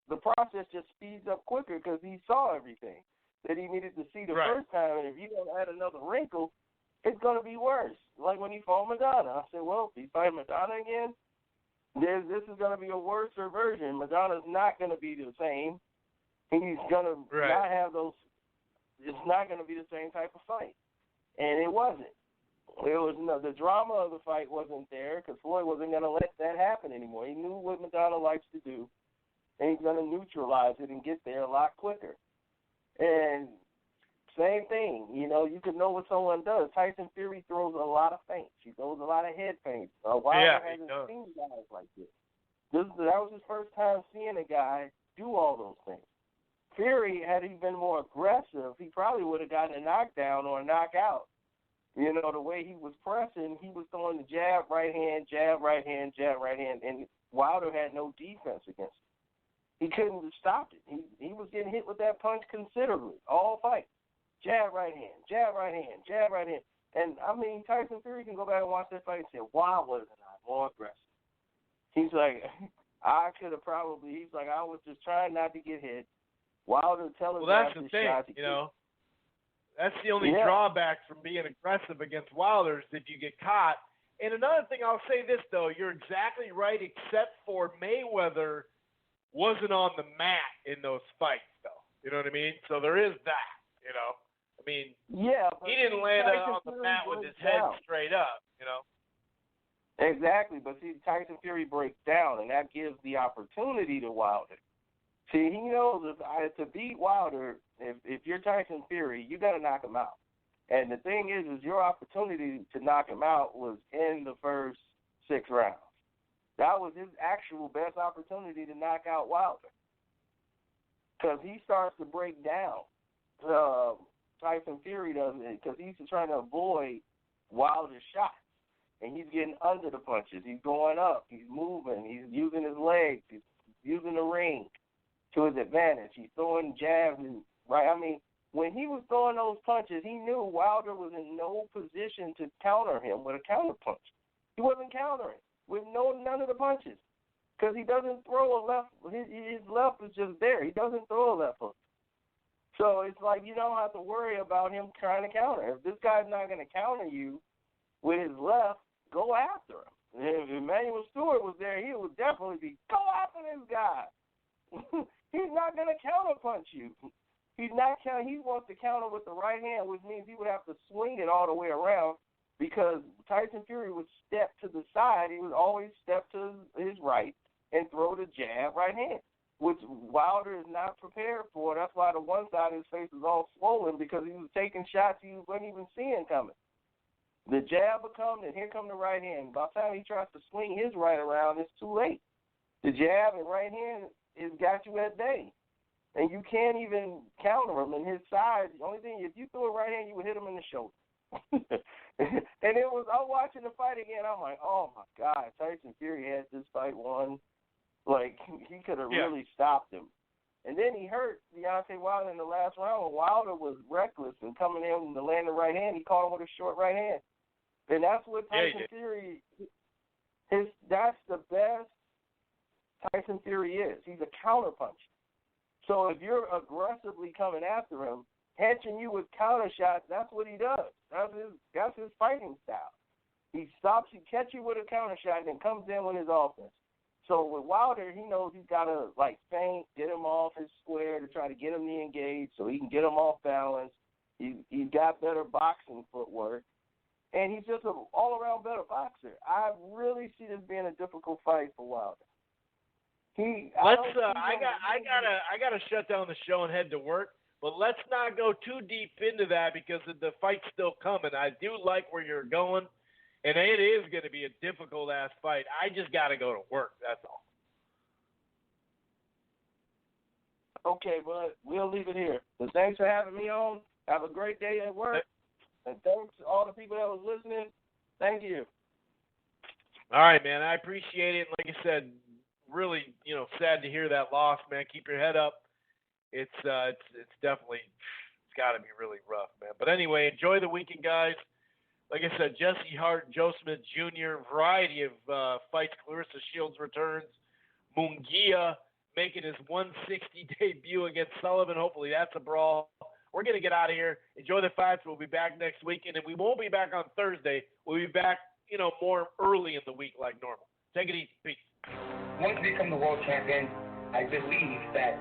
the process just speeds up quicker because he saw everything that he needed to see the first time. And if you don't add another wrinkle, it's going to be worse. Like when he fought Madonna. I said, well, if he fight Madonna again, this is going to be a worse version. Madonna's not going to be the same. He's going to not have those. It's not going to be the same type of fight. And it wasn't. The drama of the fight wasn't there because Floyd wasn't going to let that happen anymore. He knew what Madonna likes to do, and he's going to neutralize it and get there a lot quicker. And same thing, you can know what someone does. Tyson Fury throws a lot of feints. He throws a lot of head feints. Wilder hasn't seen guys like this. That was his first time seeing a guy do all those things. Fury, had he been more aggressive, he probably would have gotten a knockdown or a knockout. The way he was pressing, he was throwing the jab, right hand, jab, right hand, jab, right hand, and Wilder had no defense against him. He couldn't stop it. He was getting hit with that punch considerably, all fight. Jab, right hand, jab, right hand, jab, right hand. And, Tyson Fury can go back and watch that fight and say, why wasn't I more aggressive? He's like, I was just trying not to get hit. Wilder telling me that's the thing, That's the only drawback from being aggressive against Wilder is if you get caught. And another thing, I'll say this, though. You're exactly right, except for Mayweather wasn't on the mat in those fights, though. You know what I mean? So there is that, he didn't land on the mat with his head straight up, Exactly, but see, Tyson Fury breaks down, and that gives the opportunity to Wilder. See, he knows to beat Wilder, if you're Tyson Fury, you got to knock him out. And the thing is your opportunity to knock him out was in the first 6 rounds. That was his actual best opportunity to knock out Wilder. Because he starts to break down. Tyson Fury doesn't, because he's trying to avoid Wilder's shots. And he's getting under the punches. He's going up. He's moving. He's using his legs. He's using the ring to his advantage. He's throwing jabs. When he was throwing those punches, he knew Wilder was in no position to counter him with a counter punch. He wasn't countering with none of the punches because he doesn't throw a left. His left is just there. He doesn't throw a left hook. So it's like you don't have to worry about him trying to counter. If this guy's not going to counter you with his left, go after him. If Emmanuel Stewart was there, he would definitely be, go after this guy. He's not going to counterpunch you. He wants to counter with the right hand, which means he would have to swing it all the way around because Tyson Fury would step to the side. He would always step to his right and throw the jab right hand, which Wilder is not prepared for. That's why the one side of his face is all swollen because he was taking shots he wasn't even seeing coming. The jab will come, and here come the right hand. By the time he tries to swing his right around, it's too late. The jab and right hand has got you at bay. And you can't even counter him in his side. The only thing, if you threw a right hand, you would hit him in the shoulder. And I'm watching the fight again. I'm like, oh, my God, Tyson Fury had this fight won. Like, he could have really stopped him. And then he hurt Deontay Wilder in the last round when Wilder was reckless and coming in to land the right hand. He caught him with a short right hand. And that's what Tyson Fury that's the best Tyson Fury is. He's a counterpuncher. So if you're aggressively coming after him, catching you with counter shots, that's what he does. That's his fighting style. He stops you, catch you with a counter shot, and then comes in with his offense. So with Wilder, he knows he's got to, feint, get him off his square to try to get him to engage so he can get him off balance. He's got better boxing footwork. And he's just an all-around better boxer. I really see this being a difficult fight for Wilder. I gotta shut down the show and head to work. But let's not go too deep into that because the fight's still coming. I do like where you're going, and it is going to be a difficult-ass fight. I just got to go to work, that's all. Okay, but we'll leave it here. So thanks for having me on. Have a great day at work. And thanks to all the people that was listening. Thank you. All right, man. I appreciate it. Like I said, really, sad to hear that loss, man. Keep your head up. It's definitely, it's got to be really rough, man. But anyway, enjoy the weekend, guys. Like I said, Jesse Hart, Joe Smith Jr., variety of fights. Clarissa Shields returns. Munguia making his 160 debut against Sullivan. Hopefully that's a brawl. We're going to get out of here. Enjoy the fights. We'll be back next weekend. And we won't be back on Thursday. We'll be back, more early in the week like normal. Take it easy. Peace. Once we become the world champion, I believe that